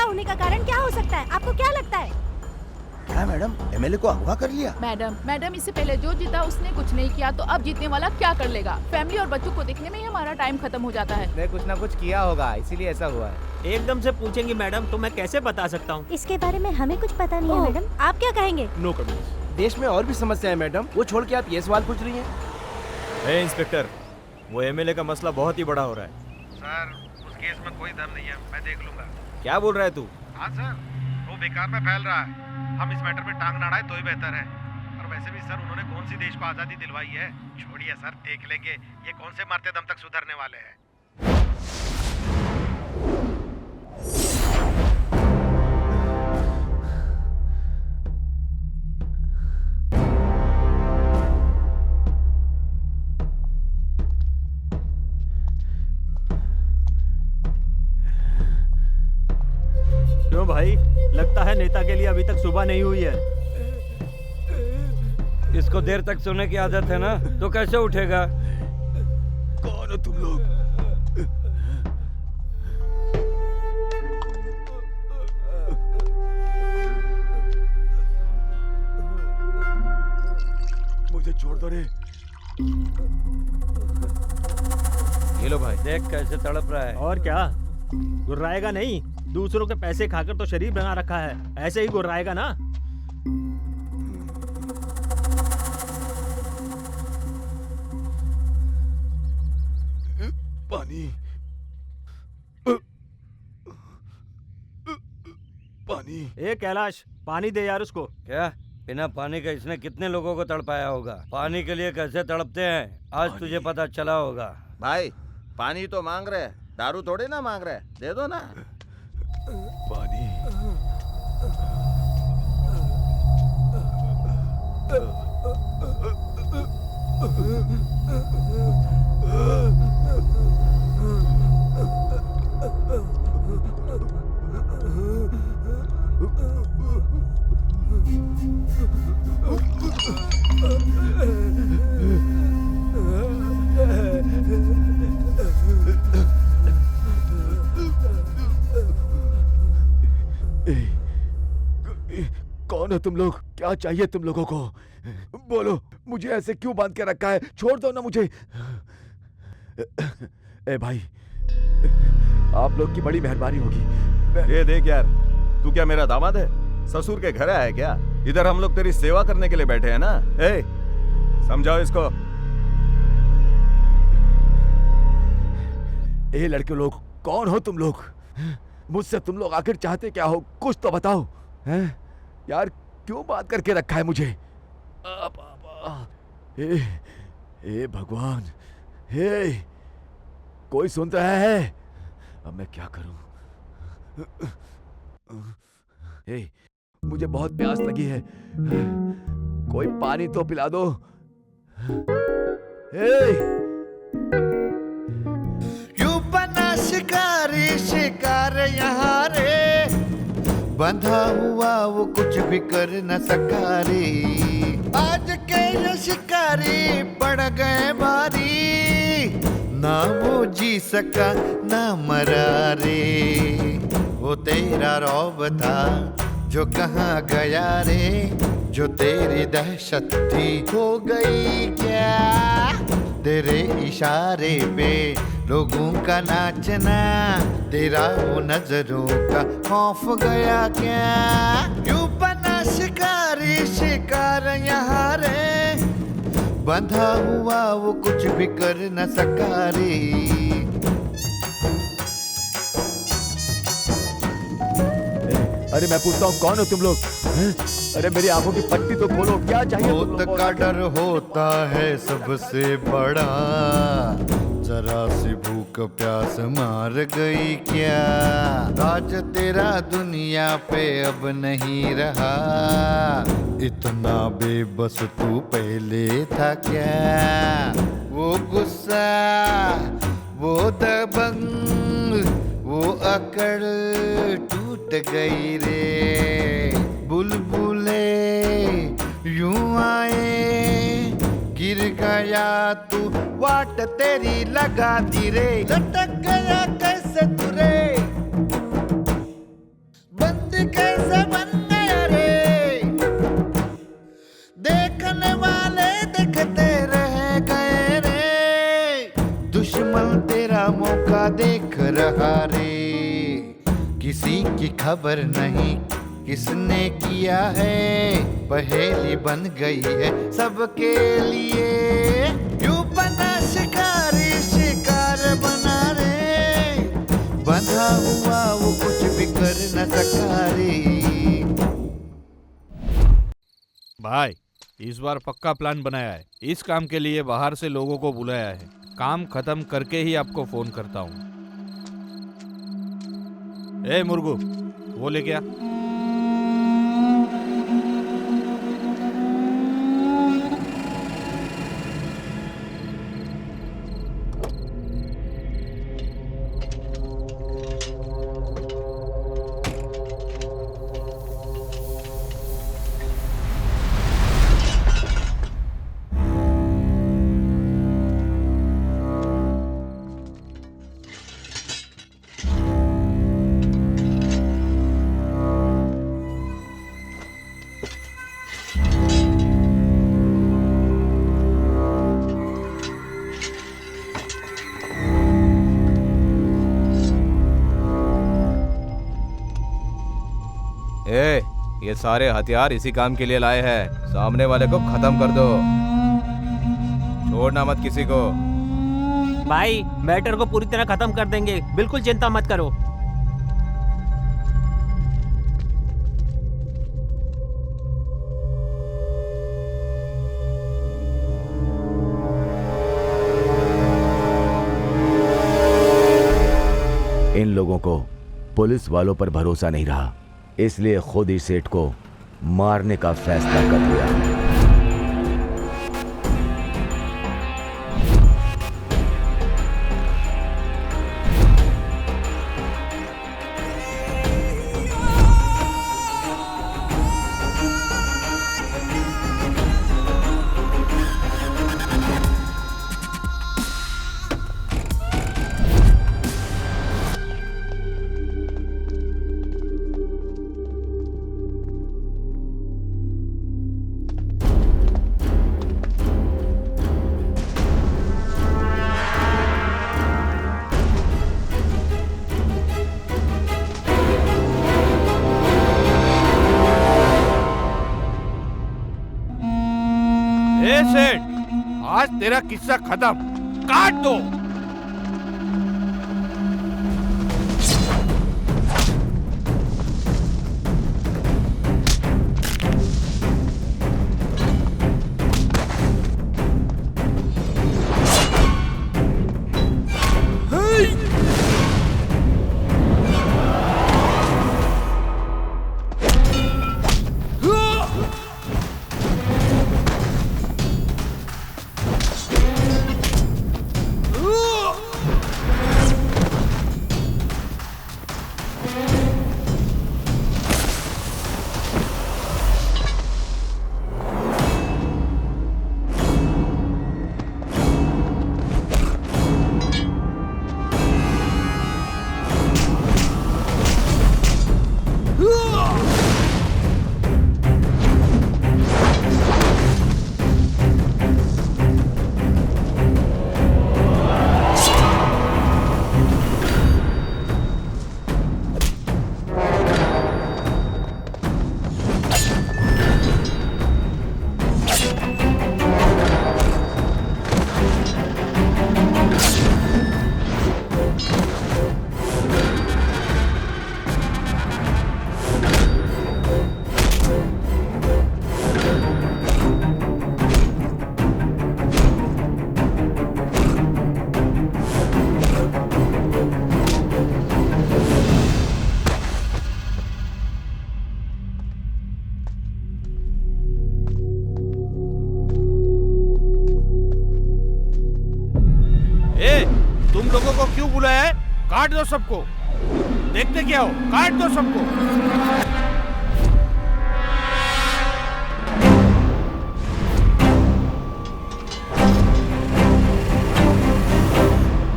होने का कारण क्या हो सकता है? आपको क्या लगता है? क्या मैडम, एमएलए को अगवा कर लिया? मैडम इससे पहले जो जीता उसने कुछ नहीं किया, तो अब जीतने वाला क्या कर लेगा? फैमिली और बच्चों को देखने में ही हमारा टाइम खत्म हो जाता है। ने कुछ ना कुछ किया होगा, इसीलिए ऐसा हुआ है। एकदम से पूछेंगी मैडम तो मैं कैसे बता सकता हूँ? इसके बारे में हमें कुछ पता नहीं है मैडम, आप क्या कहेंगे? No comments. देश में और भी समस्या है मैडम, वो छोड़ के आप ये सवाल पूछ रही हैं? इंस्पेक्टर, वो एमएलए का मसला बहुत ही बड़ा हो रहा है। सर, उस केस में कोई दम नहीं है, मैं देख लूंगा। क्या बोल रहा है तू? हाँ सर, वो बेकार में फैल रहा है। हम इस मैटर में टांग ना अड़ाए तो ही बेहतर है। और वैसे भी सर, उन्होंने कौन सी देश को आजादी दिलवाई है? छोड़िए सर, देख लेंगे ये कौन से मरते दम तक सुधरने वाले हैं। क्यों भाई, लगता है नेता के लिए अभी तक सुबह नहीं हुई है। इसको देर तक सोने की आदत है ना, तो कैसे उठेगा? कौन हो तुम लोग? मुझे छोड़ दो रे। ये लो भाई, देख कैसे तड़प रहा है। और क्या, गुर्राएगा नहीं? दूसरों के पैसे खाकर तो शरीर बना रखा है, ऐसे ही गुर्राएगा ना। पानी, पानी। ए कैलाश, पानी दे यार उसको। क्या बिना पानी का इसने कितने लोगों को तड़पाया होगा? पानी के लिए कैसे तड़पते हैं आज तुझे पता चला होगा। भाई पानी तो मांग रहे, दारू थोड़े ना मांग रहे, दे दो ना। पानी। कौन हो तुम लोग? क्या चाहिए तुम लोगों को? बोलो, मुझे ऐसे क्यों बांध के रखा है? छोड़ दो ना मुझे। ए भाई, आप लोग की बड़ी मेहरबानी होगी। ये देख यार, तू क्या मेरा दामाद है? ससुर के घर आया है क्या? इधर हम लोग तेरी सेवा करने के लिए बैठे हैं ना। ए, समझाओ इसको। ए लड़के लोग, कौन हो तुम लोग? मुझसे तुम लोग आखिर चाहते क्या हो? कुछ तो बताओ। हैं यार, क्यों बात करके रखा है मुझे? ए भगवान, हे कोई सुन रहा है? अब मैं क्या करूं? ए, मुझे बहुत प्यास लगी है, कोई पानी तो पिला दो। यूं बना शिकारी शिकार यहाँ रे, बंधा हुआ वो कुछ भी कर न सका रे। आज के ये शिकारी पड़ गए भारी, ना वो जी सका ना मरा रे। वो तेरा रौब था जो कहाँ गया रे, जो तेरी दहशत थी हो गई क्या? तेरे इशारे पे लोगों का नाचना, तेरा वो नजरों का खौफ गया क्या? यूं बना शिकारी शिकार यहाँ रे, बंधा हुआ वो कुछ भी कर न सका रे। अरे मैं पूछता हूँ, कौन हो तुम लोग? अरे मेरी आंखों की पट्टी तो खोलो, क्या चाहिए? मौत का डर होता है सबसे बड़ा, जरा सी भूख प्यास मार गई क्या? राज तेरा दुनिया पे अब नहीं रहा, इतना बेबस तू पहले था क्या? वो गुस्सा, वो दबंग, वो अकड़ टूट गई रे। बुलबुले यूं आए, गिर गया तू, वाट तेरी लगा दी रे। लटक गया कैसे तू रे? कैसे बन गया रे, देखने वाले देखते रह गए रे, दुश्मन तेरा मौका देख रहा रे, किसी की खबर नहीं किसने किया है, पहेली बन गई है सबके लिए, यूं बना शिकारी शिकार बना रे, बंधा हुआ वो कुछ भी कर न सका रे। भाई इस बार पक्का प्लान बनाया है, इस काम के लिए बाहर से लोगों को बुलाया है, काम खत्म करके ही आपको फोन करता हूँ। ए मुर्गू, वो ले क्या? ये सारे हथियार इसी काम के लिए लाए हैं, सामने वाले को खत्म कर दो, छोड़ना मत किसी को। भाई मैटर को पूरी तरह खत्म कर देंगे, बिल्कुल चिंता मत करो। इन लोगों को पुलिस वालों पर भरोसा नहीं रहा, इसलिए खुद ही सेठ को मारने का फैसला कर लिया। ए सेठ, आज तेरा किस्सा खत्म, काट दो। तुम लोगों को क्यों बुलाया है? काट दो सबको। देखते क्या हो, काट दो सबको।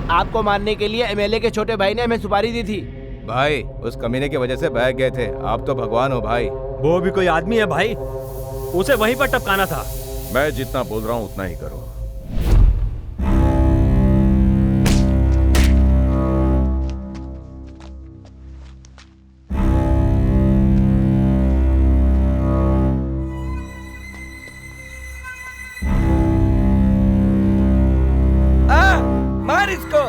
आपको मारने के लिए एमएलए के छोटे भाई ने हमें सुपारी दी थी। भाई उस कमीने की वजह से बह गए थे, आप तो भगवान हो भाई। वो भी कोई आदमी है भाई, उसे वहीं पर टपकाना था। मैं जितना बोल रहा हूँ उतना ही करो। मार इसको।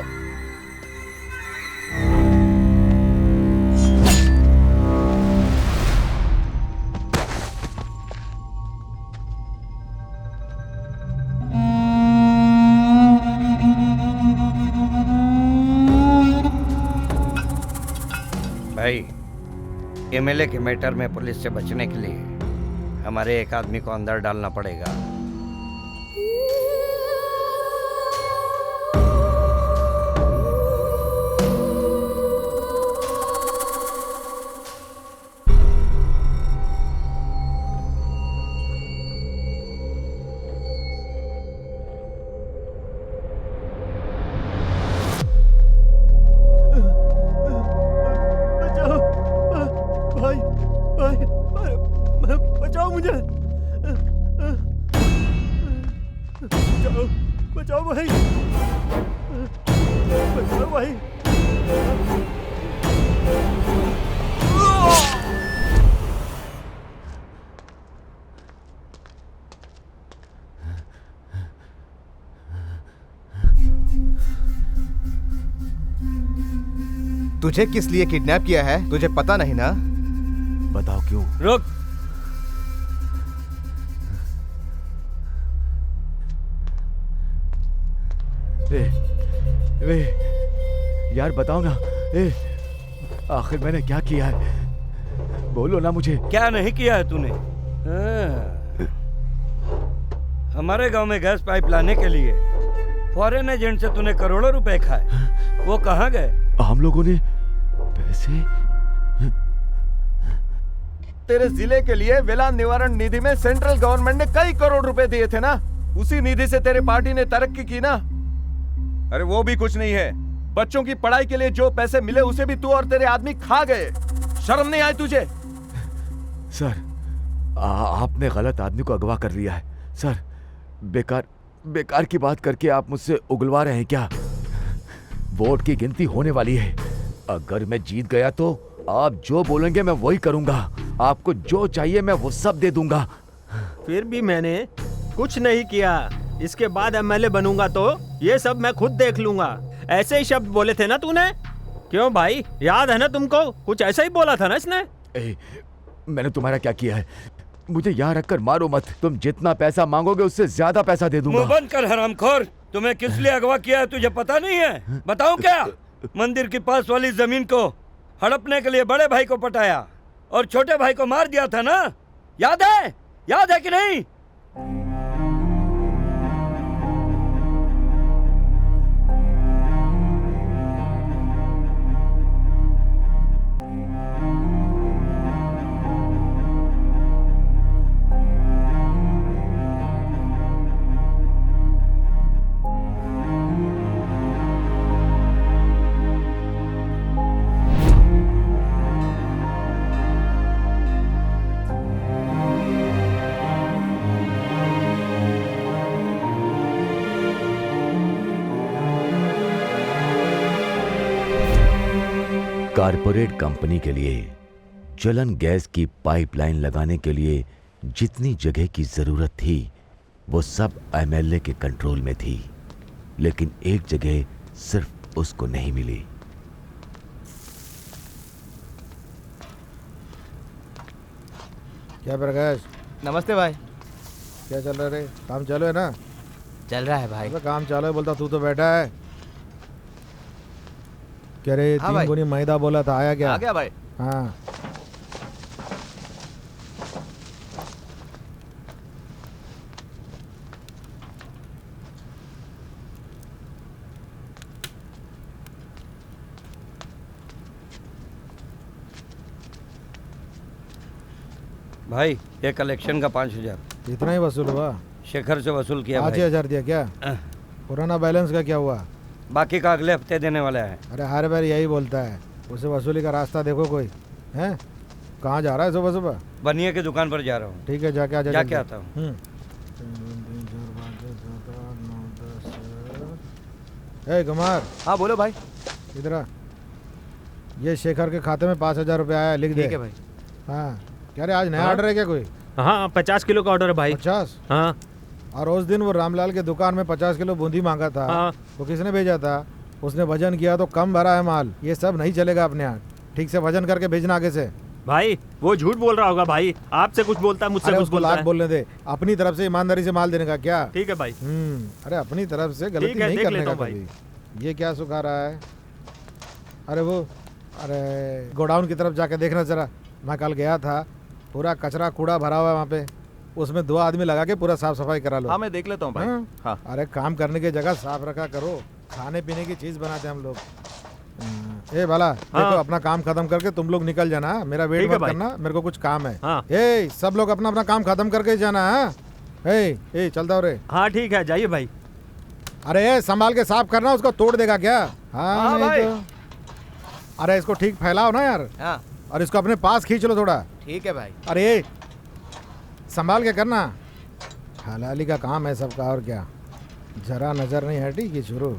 भाई, एमएलए के मैटर में पुलिस से बचने के लिए हमारे एक आदमी को अंदर डालना पड़ेगा। बचाओ मुझे, बचाओ भाई, बचाओ भाई। तुझे किस लिए किडनैप किया है तुझे पता नहीं ना? बताओ क्यों? रुक। वे यार बताओ ना, आखिर मैंने क्या किया है? बोलो ना मुझे। क्या नहीं किया है तूने? हमारे गांव में गैस पाइप लाने के लिए फॉरेन एजेंट से तूने करोड़ों रुपए खाए, वो कहाँ गए? हम लोगों ने पैसे तेरे जिले के लिए विलान निवारण निधि में सेंट्रल गवर्नमेंट ने कई करोड़ रुपए दिए थे ना, उसी निधि से तेरे पार्टी ने तरक्की की ना। अरे वो भी कुछ नहीं है, बच्चों की पढ़ाई के लिए जो पैसे मिले उसे भी तू और तेरे आदमी खा गए। शर्म नहीं आई तुझे? सर, आपने गलत आदमी को अगवा कर लिया है। सर, बेकार की बात करके आप मुझसे उगलवा रहे हैं क्या? वोट की गिनती होने वाली है, अगर मैं जीत गया तो आप जो बोलेंगे मैं वही करूंगा, आपको जो चाहिए मैं वो सब दे दूंगा। फिर भी मैंने कुछ नहीं किया, इसके बाद एमएलए बनूंगा तो ये सब मैं खुद देख लूंगा। ऐसे ही शब्द बोले थे ना तूने? क्यों भाई, याद है ना तुमको? कुछ ऐसा ही बोला था ना इसने? मैंने तुम्हारा क्या किया है? मुझे यहाँ रखकर मारो मत, तुम जितना पैसा मांगोगे उससे ज्यादा पैसा दे दूंगा। मुंह बंद कर हरामखोर, तुम्हें किस लिए अगवा किया है तुझे पता नहीं है? बताऊं क्या? मंदिर के पास वाली जमीन को हड़पने के लिए बड़े भाई को पटाया और छोटे भाई को मार दिया था ना, याद है? याद है कि नहीं? कारपोरेट कंपनी के लिए जलन गैस की पाइपलाइन लगाने के लिए जितनी जगह की जरूरत थी वो सब एमएलए के कंट्रोल में थी, लेकिन एक जगह सिर्फ उसको नहीं मिली। क्या प्रकाश? नमस्ते भाई। क्या चल रहा है रे? काम चालू है ना? चल रहा है भाई। काम चालू है बोलता, तू तो बैठा है। क्या रे, हाँ 3 गुनी मैदा बोला था, आया क्या? आ गया भाई। हाँ। भाई ये कलेक्शन का 5000। इतना ही वसूल हुआ? शेखर से वसूल किया। 5000 दिया क्या? पुराना बैलेंस का क्या हुआ? बाकी का अगले हफ्ते देने वाला है। अरे हर बार यही बोलता है, उसे वसूली का रास्ता देखो कोई है। कहाँ जा रहा है सुबह सुबह? बनिया की दुकान पर जा रहा हूँ। ठीक है, जाके आ जा। जाके आता हूँ। ए कुमार। हाँ बोलो भाई। इधर आ। ये शेखर के खाते में 5,000 रुपये आया, लिख दे। ठीक है भाई। हाँ क्या रे, आज नया ऑर्डर है क्या कोई? हाँ 50 किलो का ऑर्डर है भाई। 50? हाँ। और उस दिन वो रामलाल के दुकान में 50 किलो बूंदी मांगा था। हाँ। वो किसने भेजा था? उसने वजन किया तो कम भरा है माल। ये सब नहीं चलेगा अपने यहाँ। ठीक से वजन करके भेजना आगे से। भाई वो झूठ बोल रहा होगा भाई, आपसे कुछ बोलता है, मुझसे कुछ बोलता है। बोलने दे, अपनी तरफ से ईमानदारी से माल देने का क्या? ठीक है भाई। अरे अपनी तरफ से गलती नहीं करने का कभी। ये क्या सुखा रहा है? अरे वो, अरे गोडाउन की तरफ जाके देखना जरा। मैं कल गया था, पूरा कचरा कूड़ा भरा हुआ है वहाँ पे। उसमें 2 आदमी लगा के पूरा साफ सफाई करा लो। हाँ मैं देख लेता हूँ भाई। हाँ। अरे काम करने की जगह साफ रखा करो। खाने पीने की चीज बनाते हैं हम लोग। ए बाला, देखो अपना काम खत्म करके तुम लोग निकल जाना। मेरा वेट मत करना, मेरे को कुछ काम है। ए सब लोग अपना अपना काम खत्म करके जाना है। ए चलता हो रे। हाँ ठीक है, जाइए भाई। अरे संभाल के साफ करना, उसको तोड़ देगा क्या? हाँ भाई। अरे इसको ठीक फैलाओ ना यार। हाँ। और इसको अपने पास खींच लो थोड़ा। ठीक है भाई। अरे संभाल के करना, हलाली का काम है सबका। और क्या, जरा नजर नहीं हटी कि शुरू।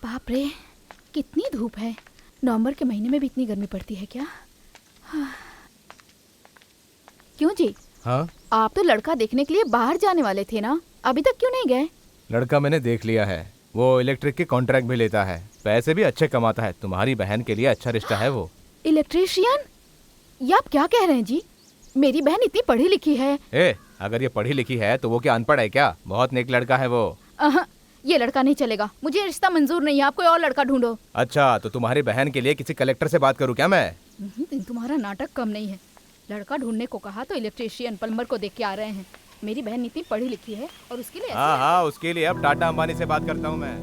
बाप रे, कितनी धूप है। नवंबर के महीने में भी इतनी गर्मी पड़ती है क्या? क्यों जी? हाँ? आप तो लड़का देखने के लिए बाहर जाने वाले थे ना, अभी तक क्यों नहीं गए? लड़का मैंने देख लिया है। वो इलेक्ट्रिक के कॉन्ट्रैक्ट भी लेता है, पैसे भी अच्छे कमाता है। तुम्हारी बहन के लिए अच्छा रिश्ता है वो। इलेक्ट्रीशियन? ये आप क्या कह रहे हैं जी? मेरी बहन इतनी पढ़ी लिखी है। अगर ये पढ़ी लिखी है तो वो क्या अनपढ़ है क्या? बहुत नेक लड़का है वो। ये लड़का नहीं चलेगा, मुझे रिश्ता मंजूर नहीं है। आप कोई और लड़का ढूंढो। अच्छा, तो तुम्हारी बहन के लिए किसी कलेक्टर से बात करूं क्या मैं? तुम्हारा नाटक कम नहीं है। लड़का ढूंढने को कहा तो इलेक्ट्रीशियन प्लम्बर को देख के आ रहे हैं। मेरी बहन इतनी पढ़ी लिखी है और उसके लिए हाँ, उसके लिए अब टाटा अंबानी से बात करता हूँ मैं।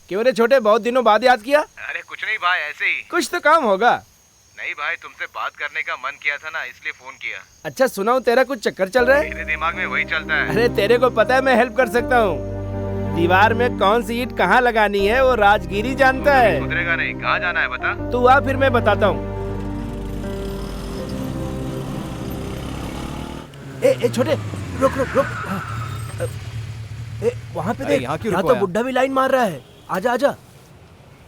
क्यों रे छोटे, बहुत दिनों बाद याद किया? अरे कुछ नहीं भाई, ऐसे ही। कुछ तो काम होगा। नहीं भाई, तुमसे बात करने का मन किया था ना, इसलिए फोन किया। अच्छा सुनाओ, तेरा कुछ चक्कर चल रहा है? मेरे दिमाग में वही चलता है। अरे तेरे को पता है मैं हेल्प कर सकता हूँ। दीवार में कौन सी ईंट कहाँ लगानी है वो राजगिरी जानता है। सुधरेगा नहीं, कहाँ जाना है बता। तू आ, फिर मैं बताता हूँ। ए छोटे, रुक रुक रुक। वहाँ पे देख, यहाँ तो बुड्ढा भी लाइन मार रहा है। आजा आजा।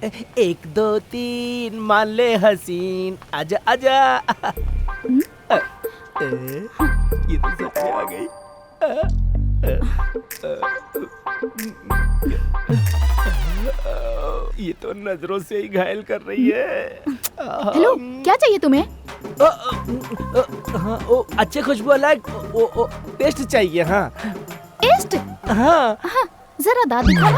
1 2 3 मान ले हसीन, आजा आजा। ये तो सच में आ गई। ये तो नजरों से ही घायल कर रही है। हेलो, क्या चाहिए तुम्हें? अच्छे खुशबू वाला टेस्ट चाहिए। हाँ टेस्ट? हाँ, जरा दांत दिखाओ।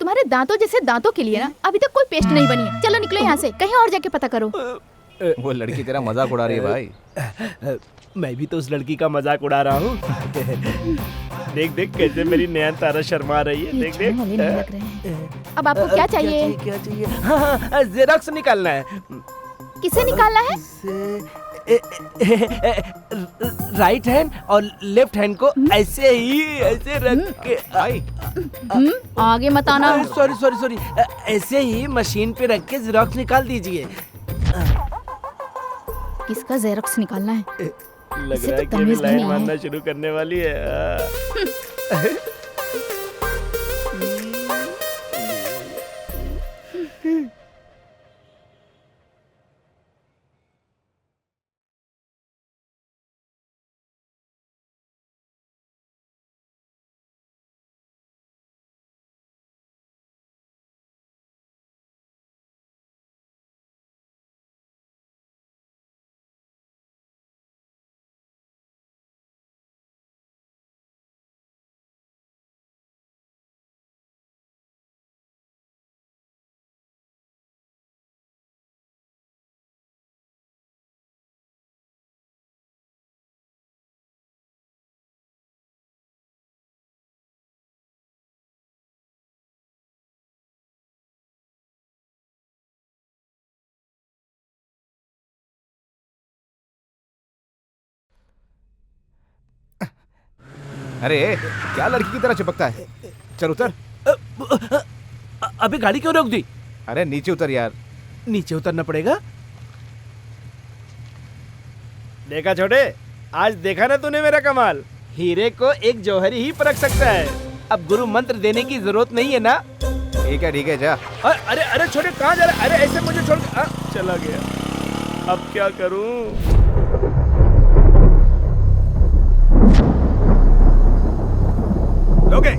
तुम्हारे दांतों जैसे दांतों के लिए ना अभी तक कोई पेस्ट नहीं बनी है। चलो निकलो यहाँ से, कहीं और जाके पता करो। वो लड़की तेरा मजाक उड़ा रही है भाई। मैं भी तो उस लड़की का मजाक उड़ा रहा हूँ। देख देख कैसे मेरी नयन तारा शर्मा रही है। देख देख वाले नहीं लग रहे हैं। अब आपको क्या चाहिए? क्या चाहिए? हाँ, जेरॉक्स निकालना है। किसे निकालना है? राइट हैंड और लेफ्ट हैंड को ऐसे ही ऐसे रख के आगे मत आना। सॉरी सॉरी सॉरी, ऐसे ही मशीन पे रख के जेरॉक्स निकाल दीजिए। किसका जेरॉक्स निकालना है? लग इसे रहा है तो कि अभी तमीज भी लाइन नहीं है। मारना शुरू करने वाली है। अरे क्या लड़की की तरह चिपकता है? चल उतर। अभी गाड़ी क्यों रोक दी? अरे नीचे उतर यार। नीचे उतरना पड़ेगा। देखा छोटे, आज देखा ना तूने मेरा कमाल। हीरे को एक जौहरी ही परख सकता है। अब गुरु मंत्र देने की जरूरत नहीं है ना। ठीक है जा। अरे अरे छोटे कहाँ जा रहा है? अरे ऐसे मुझे छोड़ चला गया। अब क्या करूं? लोगे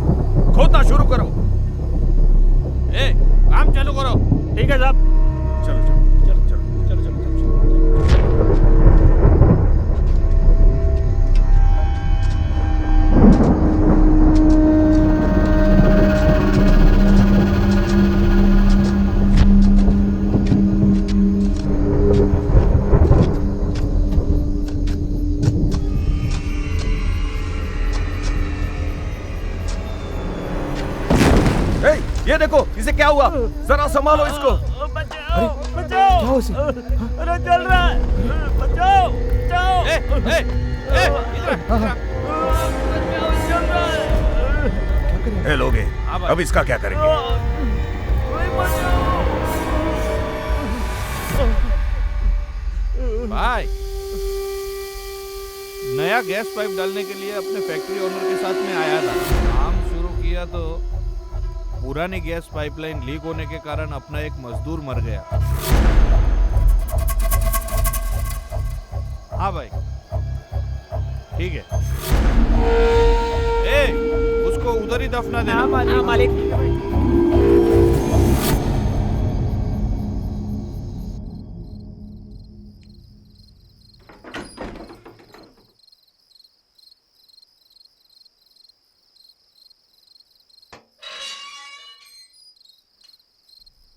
खोदना शुरू करो। ए, काम चालू करो। ठीक है साहब। चलो चलो चलो चलो चलो चलो ये देखो इसे क्या हुआ, जरा संभालो इसको। बचाओ बचाओ, अरे चल रहा है, बचाओ बचाओ। ए लोगे, अब इसका क्या करेंगे? भाई, नया गैस पाइप डालने के लिए अपने फैक्ट्री ओनर के साथ में आया था। काम शुरू किया तो पुरानी गैस पाइपलाइन लीक होने के कारण अपना एक मजदूर मर गया। हाँ भाई, ठीक है। ए, उसको उधर ही दफना देना। मालिक।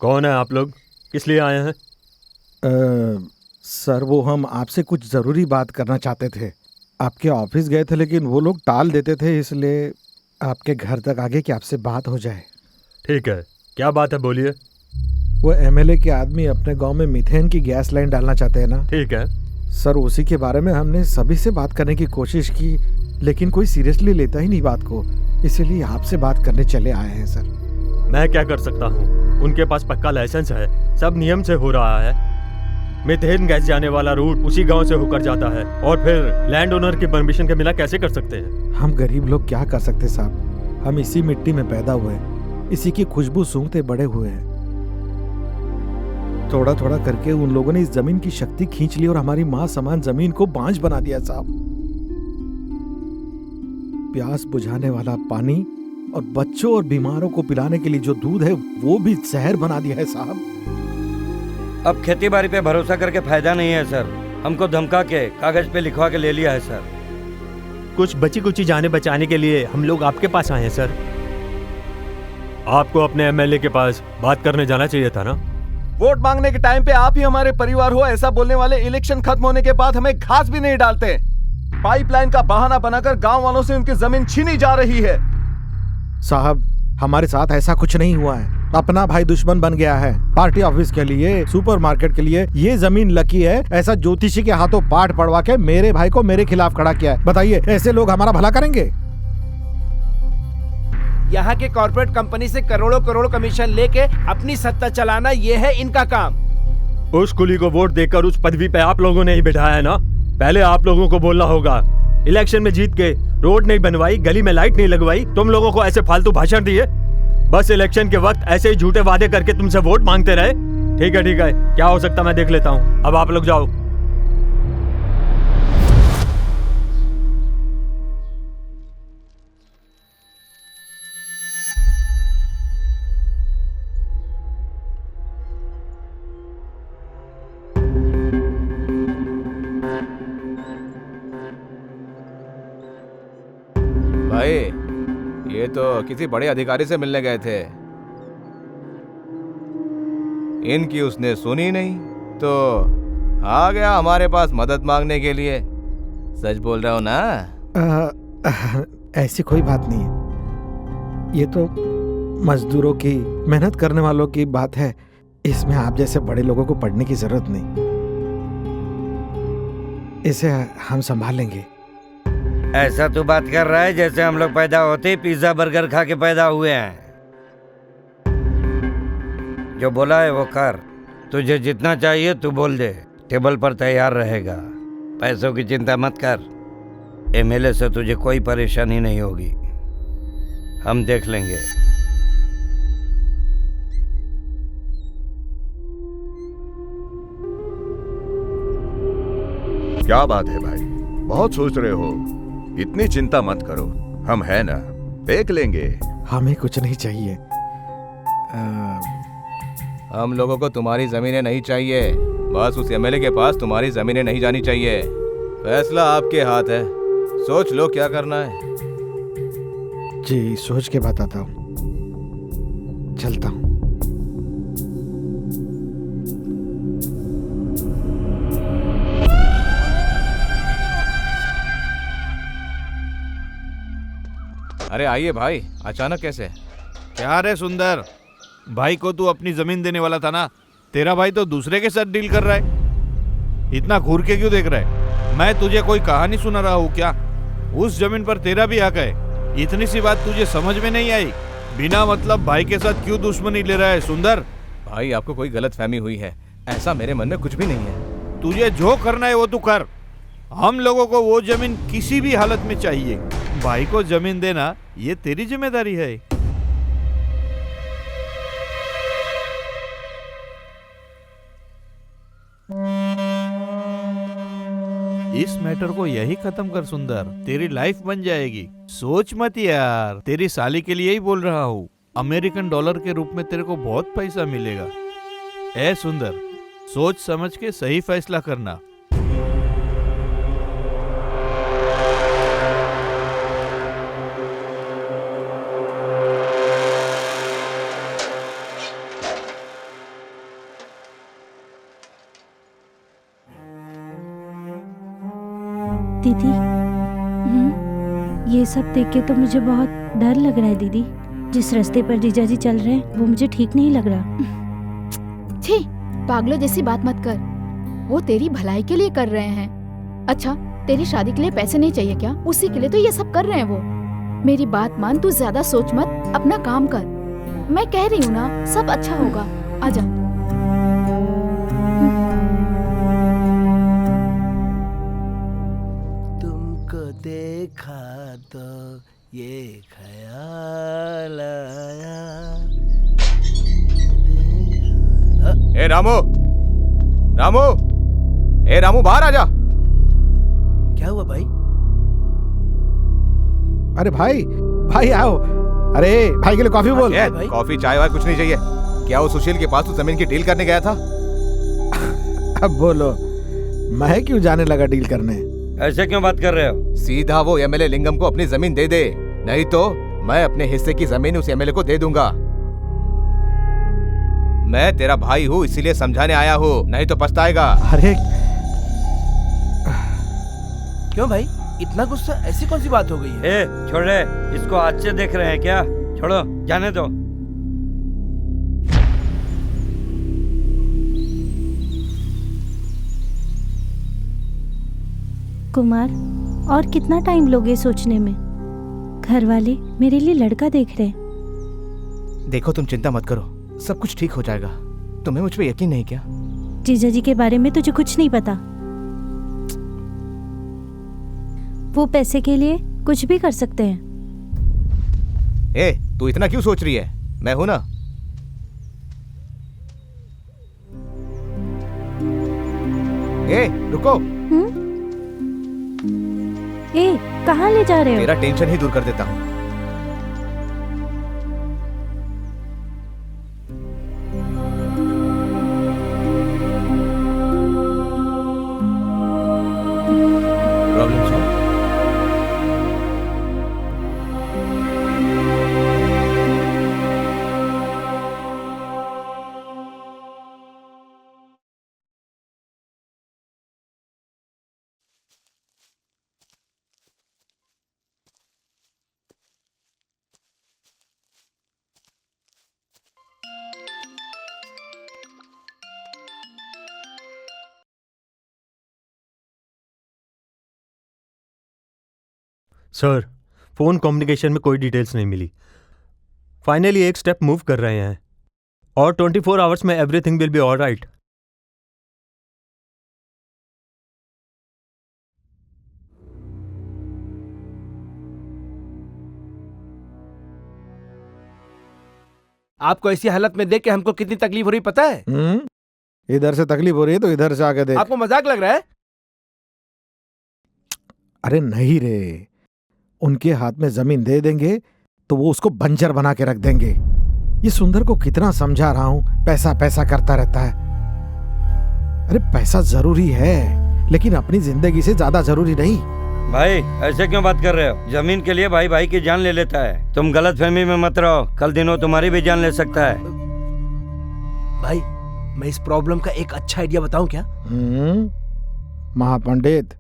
कौन है आप लोग? किस लिए आए हैं? सर वो हम आपसे कुछ ज़रूरी बात करना चाहते थे। आपके ऑफिस गए थे लेकिन वो लोग टाल देते थे, इसलिए आपके घर तक आगे कि आपसे बात हो जाए। ठीक है, क्या बात है, बोलिए। वो एमएलए के आदमी अपने गांव में मीथेन की गैस लाइन डालना चाहते हैं ना? ठीक है सर, उसी के बारे में हमने सभी से बात करने की कोशिश की, लेकिन कोई सीरियसली लेता ही नहीं बात को, इसीलिए आपसे बात करने चले आए हैं सर। मैं क्या कर सकता हूँ? उनके पास पक्का लाइसेंस है, सब नियम से हो रहा है। मीथेन गैस जाने वाला रूट उसी गांव से होकर जाता है, और फिर लैंड ओनर की परमिशन के बिना कैसे कर सकते हैं? हम गरीब लोग क्या कर सकते साहब, हम इसी मिट्टी में पैदा हुए हैं, इसी की खुशबू सूंघते बड़े हुए हैं। थोड़ा थोड़ा करके उन लोगों ने इस जमीन की शक्ति खींच ली और हमारी माँ समान जमीन को बांझ बना दिया साहब। प्यास बुझाने वाला पानी और बच्चों और बीमारों को पिलाने के लिए जो दूध है वो भी जहर बना दिया है साहब। अब खेती बाड़ी पे भरोसा करके फायदा नहीं है सर। हमको धमका के कागज पे लिखवा के ले लिया है सर। कुछ बची कुची जाने बचाने के लिए हम लोग आपके पास आए हैं सर। आपको अपने एमएलए के पास बात करने जाना चाहिए था ना। वोट मांगने के टाइम पे आप ही हमारे परिवार हो ऐसा बोलने वाले इलेक्शन खत्म होने के बाद हमें घास भी नहीं डालते। पाइपलाइन का बहाना बनाकर गांव वालों से उनकी जमीन छीनी जा रही है। साहब, हमारे साथ ऐसा कुछ नहीं हुआ है। अपना भाई दुश्मन बन गया है। पार्टी ऑफिस के लिए, सुपरमार्केट के लिए ये जमीन लकी है। ऐसा ज्योतिषी के हाथों पाठ पढ़वा के मेरे भाई को मेरे खिलाफ खड़ा किया है। बताइए, ऐसे लोग हमारा भला करेंगे? यहाँ के कॉर्पोरेट कंपनी से करोड़ों करोड़ कमीशन लेके अपनी सत्ता चलाना, ये है इनका काम। उस कुली को वोट देकर उस पदवी पे आप लोगों ने ही बिठाया है ना। पहले आप लोगों को बोलना होगा। इलेक्शन में जीत के रोड नहीं बनवाई, गली में लाइट नहीं लगवाई, तुम लोगों को ऐसे फालतू भाषण दिए। बस इलेक्शन के वक्त ऐसे ही झूठे वादे करके तुमसे वोट मांगते रहे। ठीक है, क्या हो सकता मैं देख लेता हूँ। अब आप लोग जाओ। भाई, ये तो किसी बड़े अधिकारी से मिलने गए थे। इनकी उसने सुनी नहीं तो आ गया हमारे पास मदद मांगने के लिए। सच बोल रहा हो ना? ऐसी कोई बात नहीं है। ये तो मजदूरों की, मेहनत करने वालों की बात है। इसमें आप जैसे बड़े लोगों को पढ़ने की जरूरत नहीं। इसे हम संभाल लेंगे। ऐसा तू बात कर रहा है जैसे हम लोग पैदा होते ही पिज्जा बर्गर खा के पैदा हुए हैं। जो बोला है वो कर। तुझे जितना चाहिए तू बोल दे, टेबल पर तैयार रहेगा। पैसों की चिंता मत कर। एमएलए से तुझे कोई परेशानी नहीं होगी, हम देख लेंगे। क्या बात है भाई, बहुत सोच रहे हो। इतनी चिंता मत करो, हम है ना, देख लेंगे। हमें कुछ नहीं चाहिए। हम लोगों को तुम्हारी जमीनें नहीं चाहिए। बस उस एमएलए के पास तुम्हारी जमीनें नहीं जानी चाहिए। फैसला आपके हाथ है, सोच लो क्या करना है। जी, सोच के बताता हूँ। चलता हूँ। अरे आइए भाई, अचानक कैसे? क्या रे सुंदर, भाई को तू अपनी जमीन देने वाला था ना। तेरा भाई तो दूसरे के साथ डील कर रहा है। इतना घूर के क्यों देख रहा है? मैं तुझे कोई कहानी सुना रहा हूँ क्या? उस जमीन पर तेरा भी हक है। इतनी सी बात तुझे समझ में नहीं आई? बिना मतलब भाई के साथ क्यों दुश्मनी ले रहा है सुंदर? भाई, आपको कोई गलतफहमी हुई है। ऐसा मेरे मन में कुछ भी नहीं है। तुझे जो करना है वो तू कर। हम लोगों को वो जमीन किसी भी हालत में चाहिए। भाई को जमीन देना ये तेरी जिम्मेदारी है। इस मैटर को यही खत्म कर सुंदर, तेरी लाइफ बन जाएगी। सोच मत यार, तेरी साली के लिए ही बोल रहा हूँ। अमेरिकन डॉलर के रूप में तेरे को बहुत पैसा मिलेगा। ए सुंदर, सोच समझ के सही फैसला करना। दीदी, ये सब देख के तो मुझे बहुत डर लग रहा है दीदी। जिस रास्ते पर जीजाजी चल रहे हैं वो मुझे ठीक नहीं लग रहा। छी, पागलों जैसी बात मत कर। वो तेरी भलाई के लिए कर रहे हैं। अच्छा, तेरी शादी के लिए पैसे नहीं चाहिए क्या? उसी के लिए तो ये सब कर रहे हैं वो। मेरी बात मान, तू ज्यादा सोच मत, अपना काम कर। मैं कह रही हूँ ना, सब अच्छा होगा। आजा। देखा तो ये ख्याल आया। ए रामू, रामू, ए रामू, बाहर आ जा। क्या हुआ भाई? अरे भाई, भाई आओ। अरे भाई के लिए कॉफी बोल। कॉफी चाय वाय कुछ नहीं चाहिए। क्या वो सुशील के पास तो जमीन की डील करने गया था? अब बोलो, मैं क्यों जाने लगा डील करने? ऐसे क्यों बात कर रहे हो? सीधा वो एमएलए लिंगम को अपनी जमीन दे दे, नहीं तो मैं अपने हिस्से की जमीन उस एमएलए को दे दूंगा। मैं तेरा भाई हूँ, इसीलिए समझाने आया हूँ, नहीं तो पछताएगा। अरे क्यों भाई, इतना गुस्सा, ऐसी कौन सी बात हो गई है? ए छोड़ रे, इसको आज से देख रहे हैं क्या? छोड़ो, जाने दो। कुमार, और कितना टाइम लोगे सोचने में? घर वाले मेरे लिए लड़का देख रहे हैं। देखो तुम चिंता मत करो, सब कुछ ठीक हो जाएगा। तुम्हें मुझ पे यकीन नहीं क्या? जीजा जी के बारे में तुझे कुछ नहीं पता। वो पैसे के लिए कुछ भी कर सकते हैं। ए, तू इतना क्यों सोच रही है? मैं हूं ना। ए, रुको। ए, कहाँ ले जा रहे हो? तेरा टेंशन ही दूर कर देता हूँ। Problem solve. Sir, phone communication में कोई डिटेल्स नहीं मिली। फाइनली एक स्टेप मूव कर रहे हैं और 24 आवर्स में एवरीथिंग विल बी ऑलराइट। आपको ऐसी हालत में देख के हमको कितनी तकलीफ हो रही पता है? इधर से तकलीफ हो रही है तो इधर से आके देख। आपको मजाक लग रहा है? अरे नहीं रे, उनके हाथ में जमीन दे देंगे तो वो उसको बंजर बना के रख देंगे। ये सुंदर को कितना समझा रहा हूं, पैसा पैसा करता रहता है। अरे पैसा जरूरी है, लेकिन अपनी जिंदगी से ज्यादा जरूरी नहीं। भाई ऐसे क्यों बात कर रहे हो? जमीन के लिए भाई भाई की जान ले लेता है। तुम गलत फहमी में मत रहो, कल दिनों तुम्हारी भी जान ले सकता है। भाई मैं इस प्रॉब्लम का एक अच्छा आइडिया बताऊं क्या? महापंडित,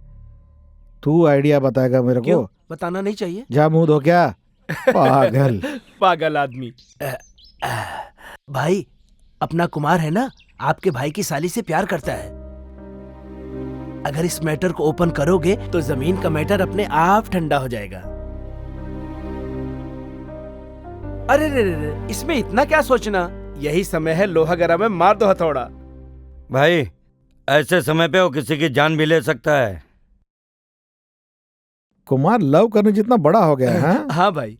तू आइडिया बताएगा मेरे क्यों? को? बताना नहीं चाहिए? जा मुंह धो क्या, पागल। पागल आदमी। भाई अपना कुमार है ना, आपके भाई की साली से प्यार करता है। अगर इस मैटर को ओपन करोगे तो जमीन का मैटर अपने आप ठंडा हो जाएगा। अरे रे रे, इसमें इतना क्या सोचना, यही समय है लोहा गरम है, मार दो हथौड़ा। भाई ऐसे समय पे वो किसी की जान भी ले सकता है। कुमार लव करने जितना बड़ा हो गया है। हाँ भाई।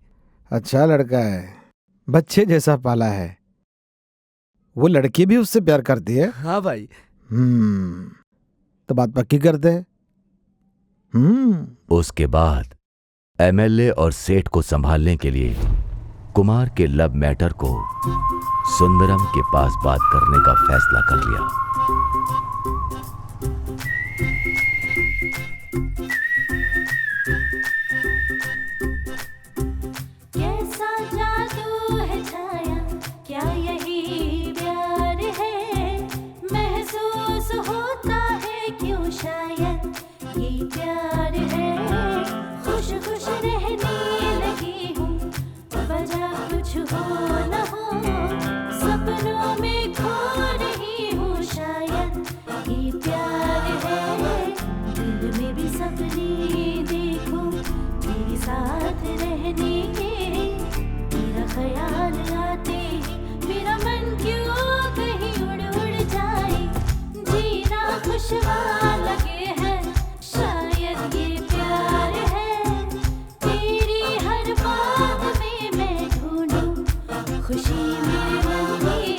अच्छा लड़का है, बच्चे जैसा पाला है। वो लड़की भी उससे प्यार करती है। हाँ भाई। तो बात पक्की कर दे। उसके बाद एमएलए और सेठ को संभालने के लिए कुमार के लव मैटर को सुंदरम के पास बात करने का फैसला कर लिया। कैसा जादू है छाया, क्या यही प्यार है? महसूस होता है क्यों शायद ये प्यार है। खुश खुश रहने लगी हूँ, वजह कुछ हो न हो। सपनों में खो रही हूँ शायद ये प्यार है। दिल में भी सपने देखो तेरे साथ रहने के, तेरा ख्याल आते ही मेरा मन क्यों कहीं उड़ उड़ जाए। जीना खुशहाल लगे है, शायद ये प्यार है। तेरी हर बात में मैं ढूंढूं खुशी मेरे मन की।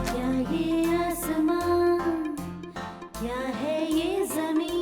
क्या ये आसमां, क्या है ये जमीन?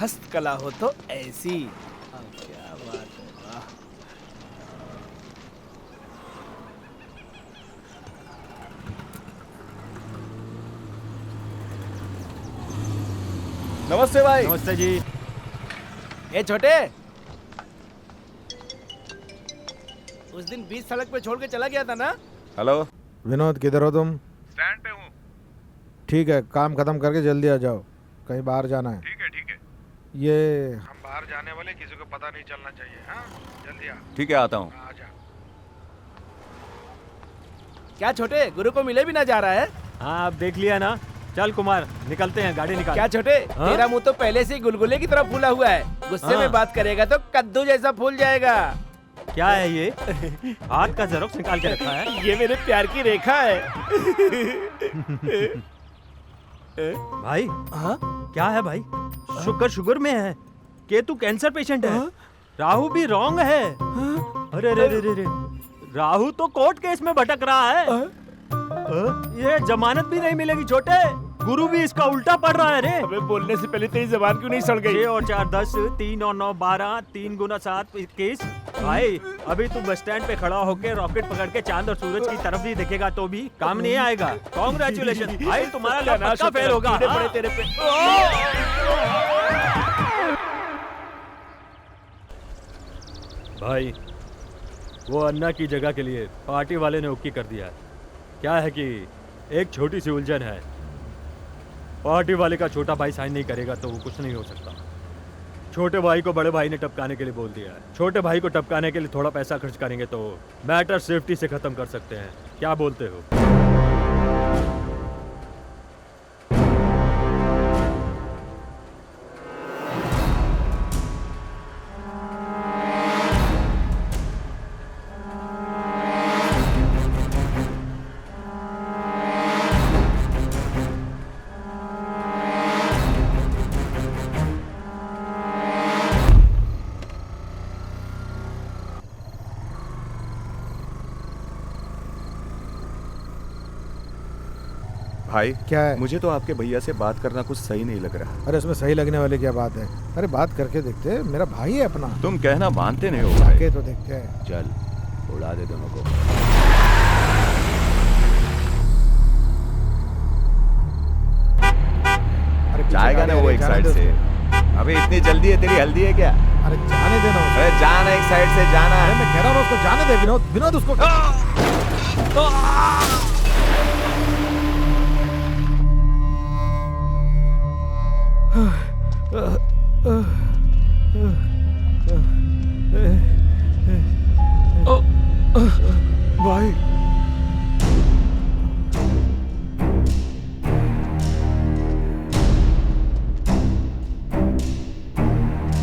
हस्तकला हो तो ऐसी। अब क्या बात है, वाह। नमस्ते भाई। नमस्ते जी। ए छोटे, उस दिन बीच सड़क पे छोड़ के चला गया था ना? हेलो विनोद, किधर हो तुम? स्टैंड पे हूँ। ठीक है, काम खत्म करके जल्दी आ जाओ, कहीं बाहर जाना है। ठीक है ठीक है। ये हम बाहर जाने वाले, किसी को पता नहीं चलना चाहिए। हाँ, जल्दी आ। ठीक है, आता हूँ। आजा। क्या छोटे, गुरु को मिले भी ना जा रहा है? हाँ, अब देख लिया ना। चल कुमार, निकलते हैं, गाड़ी निकाल। क्या छोटे, हाँ? तेरा मुंह तो पहले से ही गुलगुले की तरह फूला हुआ है। गुस्से हाँ। में बात करेगा तो कद्दू जैसा फूल जाएगा। क्या है ये? हाथ का जेरोक्स निकाल के रखा है। ये मेरे प्यार की रेखा है। भाई, हाँ? क्या है भाई? शुगर में है। केतु कैंसर पेशेंट है। राहु भी रॉन्ग है। अरे रे रे रे रे। राहु तो कोर्ट केस में भटक रहा है। ये जमानत भी नहीं मिलेगी छोटे। गुरु भी इसका उल्टा पढ़ रहा है रे। अबे बोलने से पहले तेरी जबान क्यों नहीं सड़ गई? 6 और 4 10, 3 और 9 12, 3 गुना 7 21। भाई, अभी तू बस स्टैंड पे खड़ा होके रॉकेट पकड़ के चांद और सूरज की तरफ भी देखेगा तो भी काम नहीं आएगा। कांग्रेचुलेशन भाई, तुम्हारा लक पक्का फेल होगा। पड़े तेरे पे। भाई, वो अन्ना की जगह के लिए पार्टी वाले ने ओके कर दिया। क्या है कि एक छोटी सी उलझन है। पार्टी वाले का छोटा भाई साइन नहीं करेगा तो वो कुछ नहीं हो सकता। छोटे भाई को बड़े भाई ने टपकाने के लिए बोल दिया है। छोटे भाई को टपकाने के लिए थोड़ा पैसा खर्च करेंगे तो मैटर सेफ्टी से खत्म कर सकते हैं। क्या बोलते हो? भाई क्या है? मुझे तो आपके भैया से बात करना कुछ सही नहीं लग रहा। अरे इसमें सही लगने वाली क्या बात है? अरे बात करके देखते हैं, मेरा भाई है अपना। तुम कहना मानते नहीं हो भाई। के तो देखते हैं। चल उड़ा दे दोनों को। अरे जाएगा ना वो एक साइड से। अबे इतनी जल्दी है तेरी हल्दी है क्या? अरे जाने देना। अरे जाना एक साइड से जाना। अरे मैं कह रहा हूँ उसको जाने दे विनोद। विनोद उसको भाई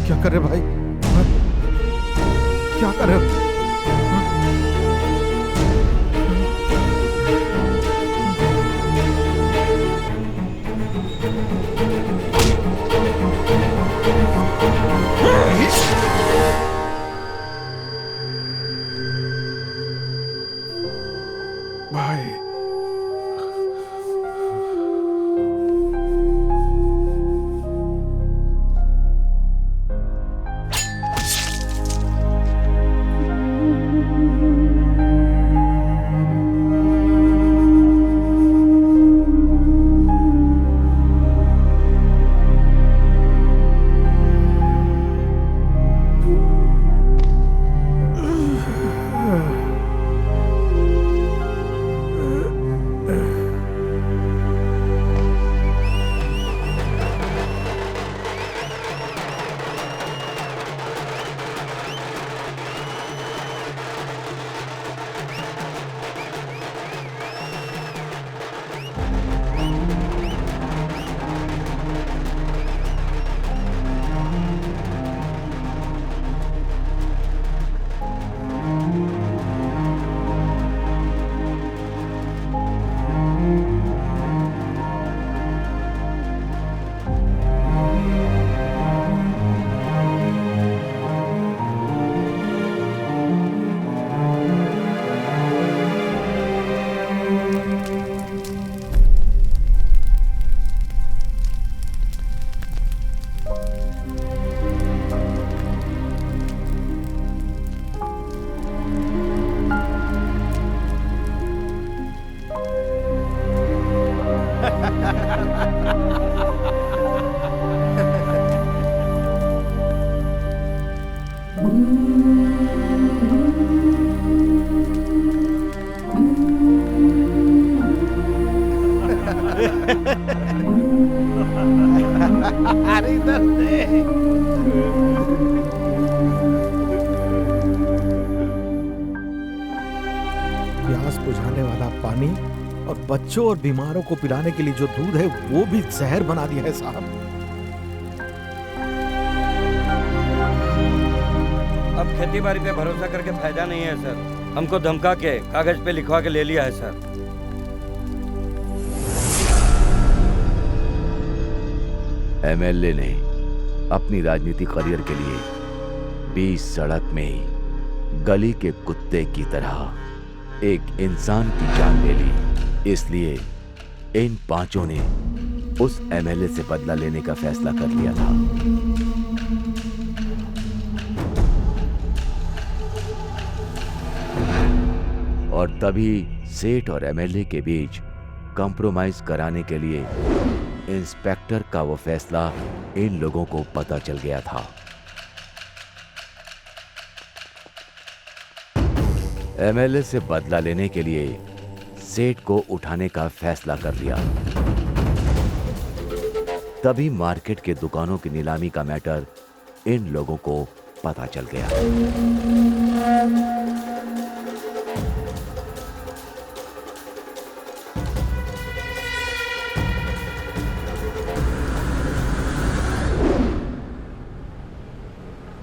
क्या कर रहे भाई? क्या कर रहे हो? भाई प्यास बुझाने वाला पानी और बच्चों और बीमारों को पिलाने के लिए जो दूध है वो भी जहर बना दिया है साहब। अब खेती बाड़ी पे भरोसा करके फायदा नहीं है सर। हमको धमका के कागज पे लिखवा के ले लिया है सर। एमएलए ने अपनी राजनीतिक करियर के लिए 20 सड़क में गली के कुत्ते की तरह एक इंसान की जान ले ली। इसलिए इन पांचों ने उस एमएलए से बदला लेने का फैसला कर लिया था। और तभी सेठ और एमएलए के बीच कॉम्प्रोमाइज कराने के लिए इंस्पेक्टर का वो फैसला इन लोगों को पता चल गया था। एमएलए से बदला लेने के लिए सेठ को उठाने का फैसला कर लिया। तभी मार्केट के दुकानों की नीलामी का मैटर इन लोगों को पता चल गया।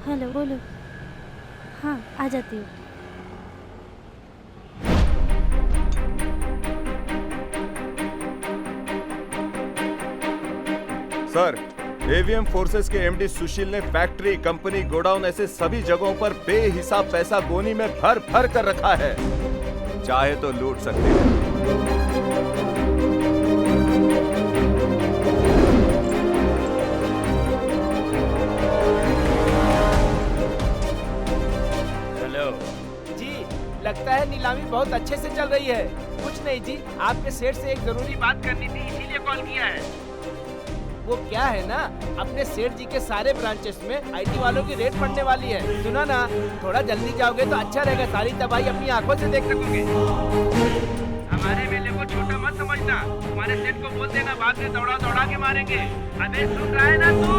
हेलो, बोलो। हाँ, आ जाती हूँ। सर, एवीएम फोर्सेस के एमडी सुशील ने फैक्ट्री, कंपनी, गोडाउन ऐसे सभी जगहों पर बेहिसाब पैसा गोनी में भर भर कर रखा है। चाहे तो लूट सकते हैं। हेलो जी, लगता है नीलामी बहुत अच्छे से चल रही है। कुछ नहीं जी, आपके सेठ से एक जरूरी बात करनी थी, इसीलिए कॉल किया है। वो क्या है ना, अपने सेठ जी के सारे ब्रांचेस में आईटी वालों की रेड पड़ने वाली है। सुना ना, थोड़ा जल्दी जाओगे तो अच्छा रहेगा, सारी तबाही अपनी आंखों से देख सकोगे। हमारे मेले को छोटा मत समझना, तुम्हारे सेठ को बोल देना, बाद में दौड़ा दौड़ा के मारेंगे। अबे सुन रहा है ना तू?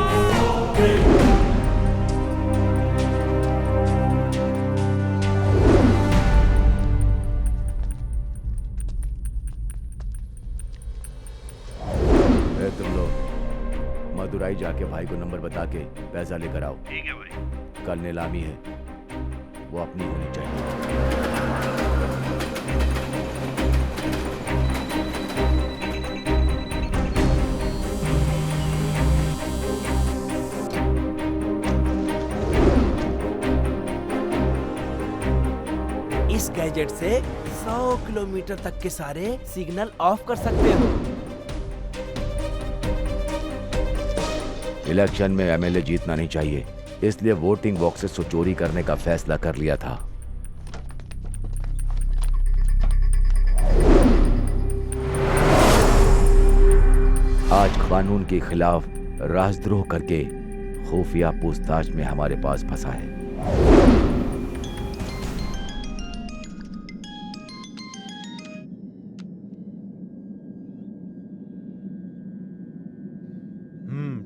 तुम लोग मदुराई जाके भाई को नंबर बता के पैसा लेकर आओ। ठीक है भाई। कल नीलामी है, वो अपनी होनी चाहिए। इस गैजेट से 100 किलोमीटर तक के सारे सिग्नल ऑफ कर सकते हो। इलेक्शन में एमएलए जीतना नहीं चाहिए, इसलिए वोटिंग बॉक्सेस को चोरी करने का फैसला कर लिया था। आज कानून के खिलाफ राजद्रोह करके खुफिया पूछताछ में हमारे पास फंसा है।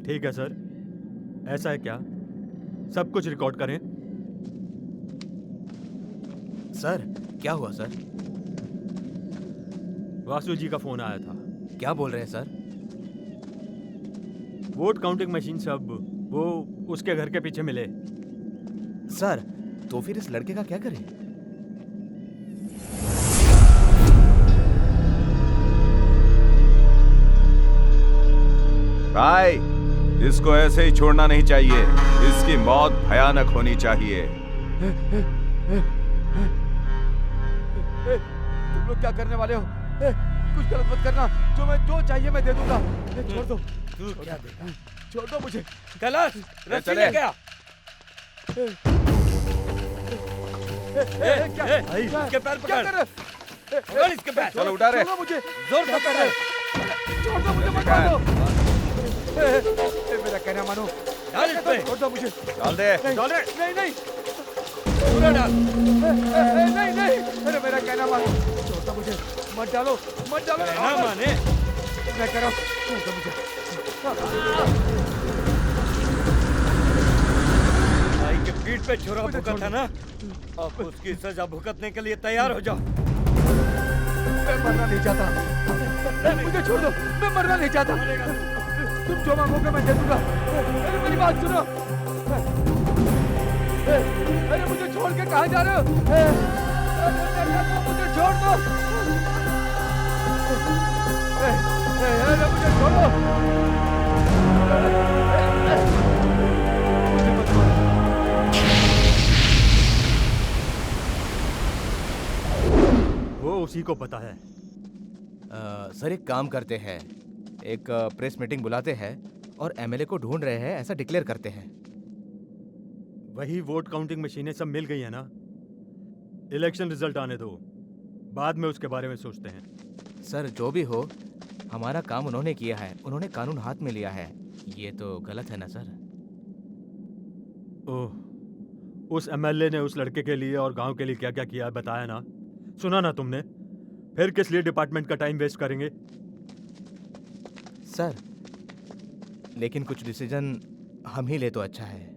ठीक है सर, ऐसा है क्या? सब कुछ रिकॉर्ड करें। सर, क्या हुआ सर? वासु जी का फोन आया था। क्या बोल रहे हैं सर? वोट काउंटिंग मशीन सब वो उसके घर के पीछे मिले। सर, तो फिर इस लड़के का क्या करें? भाई, इसको ऐसे ही छोड़ना नहीं चाहिए। इसकी मौत भयानक होनी चाहिए। तुम लोग क्या करने वाले हो? कुछ गलत मत करना। जो चाहिए मैं दे दूंगा। छोड़ दो। तू क्या देगा? छोड़ दो मुझे। गलत रस्सी चले। ले गया। इसके पैर पकड़। पकड़ इसके पैर। चलो उठा रहे। मुझे जोर से पकड़। छोड़ दो मुझे, मत मारो। मेरा कहना मानो। डाल इस पे। छोड़ दो मुझे। डाल दे। डाल दे। नहीं। पूरा डाल। नहीं। अरे मेरा कहना मानो। छोड़ दो मुझे। मत डालो। कहना माने। मैं कह रहा हूँ, छोड़ दो मुझे। भाई के पीठ पे छुरा भुका था ना, अब उसकी सजा भुगतने के लिए तैयार हो जाओ। मैं मरना नहीं चाहता। मुझे छोड़ दो, मैं मरना नहीं चाहता। तुम जो मांगोगे मैं दे दूंगा। अरे मेरी बात सुनो। अरे मुझे छोड़ के कहाँ जा रहे हो? मुझे छोड़ दो। अरे मुझे छोड़ो। वो उसी को पता है। सर एक काम करते हैं, एक प्रेस मीटिंग बुलाते हैं और एमएलए को ढूंढ रहे हैं ऐसा डिक्लेयर करते हैं। वही वोट काउंटिंग मशीनें सब मिल गई है ना, इलेक्शन रिजल्ट आने दो, बाद में उसके बारे में सोचते हैं। सर जो भी हो, हमारा काम उन्होंने किया है, उन्होंने कानून हाथ में लिया है, ये तो गलत है ना सर? ओह, उस एमएलए ने उस लड़के के लिए और गांव के लिए क्या क्या किया है बताया ना, सुना ना तुमने? फिर किस लिए डिपार्टमेंट का टाइम वेस्ट करेंगे? सर लेकिन कुछ डिसीजन हम ही ले तो अच्छा है।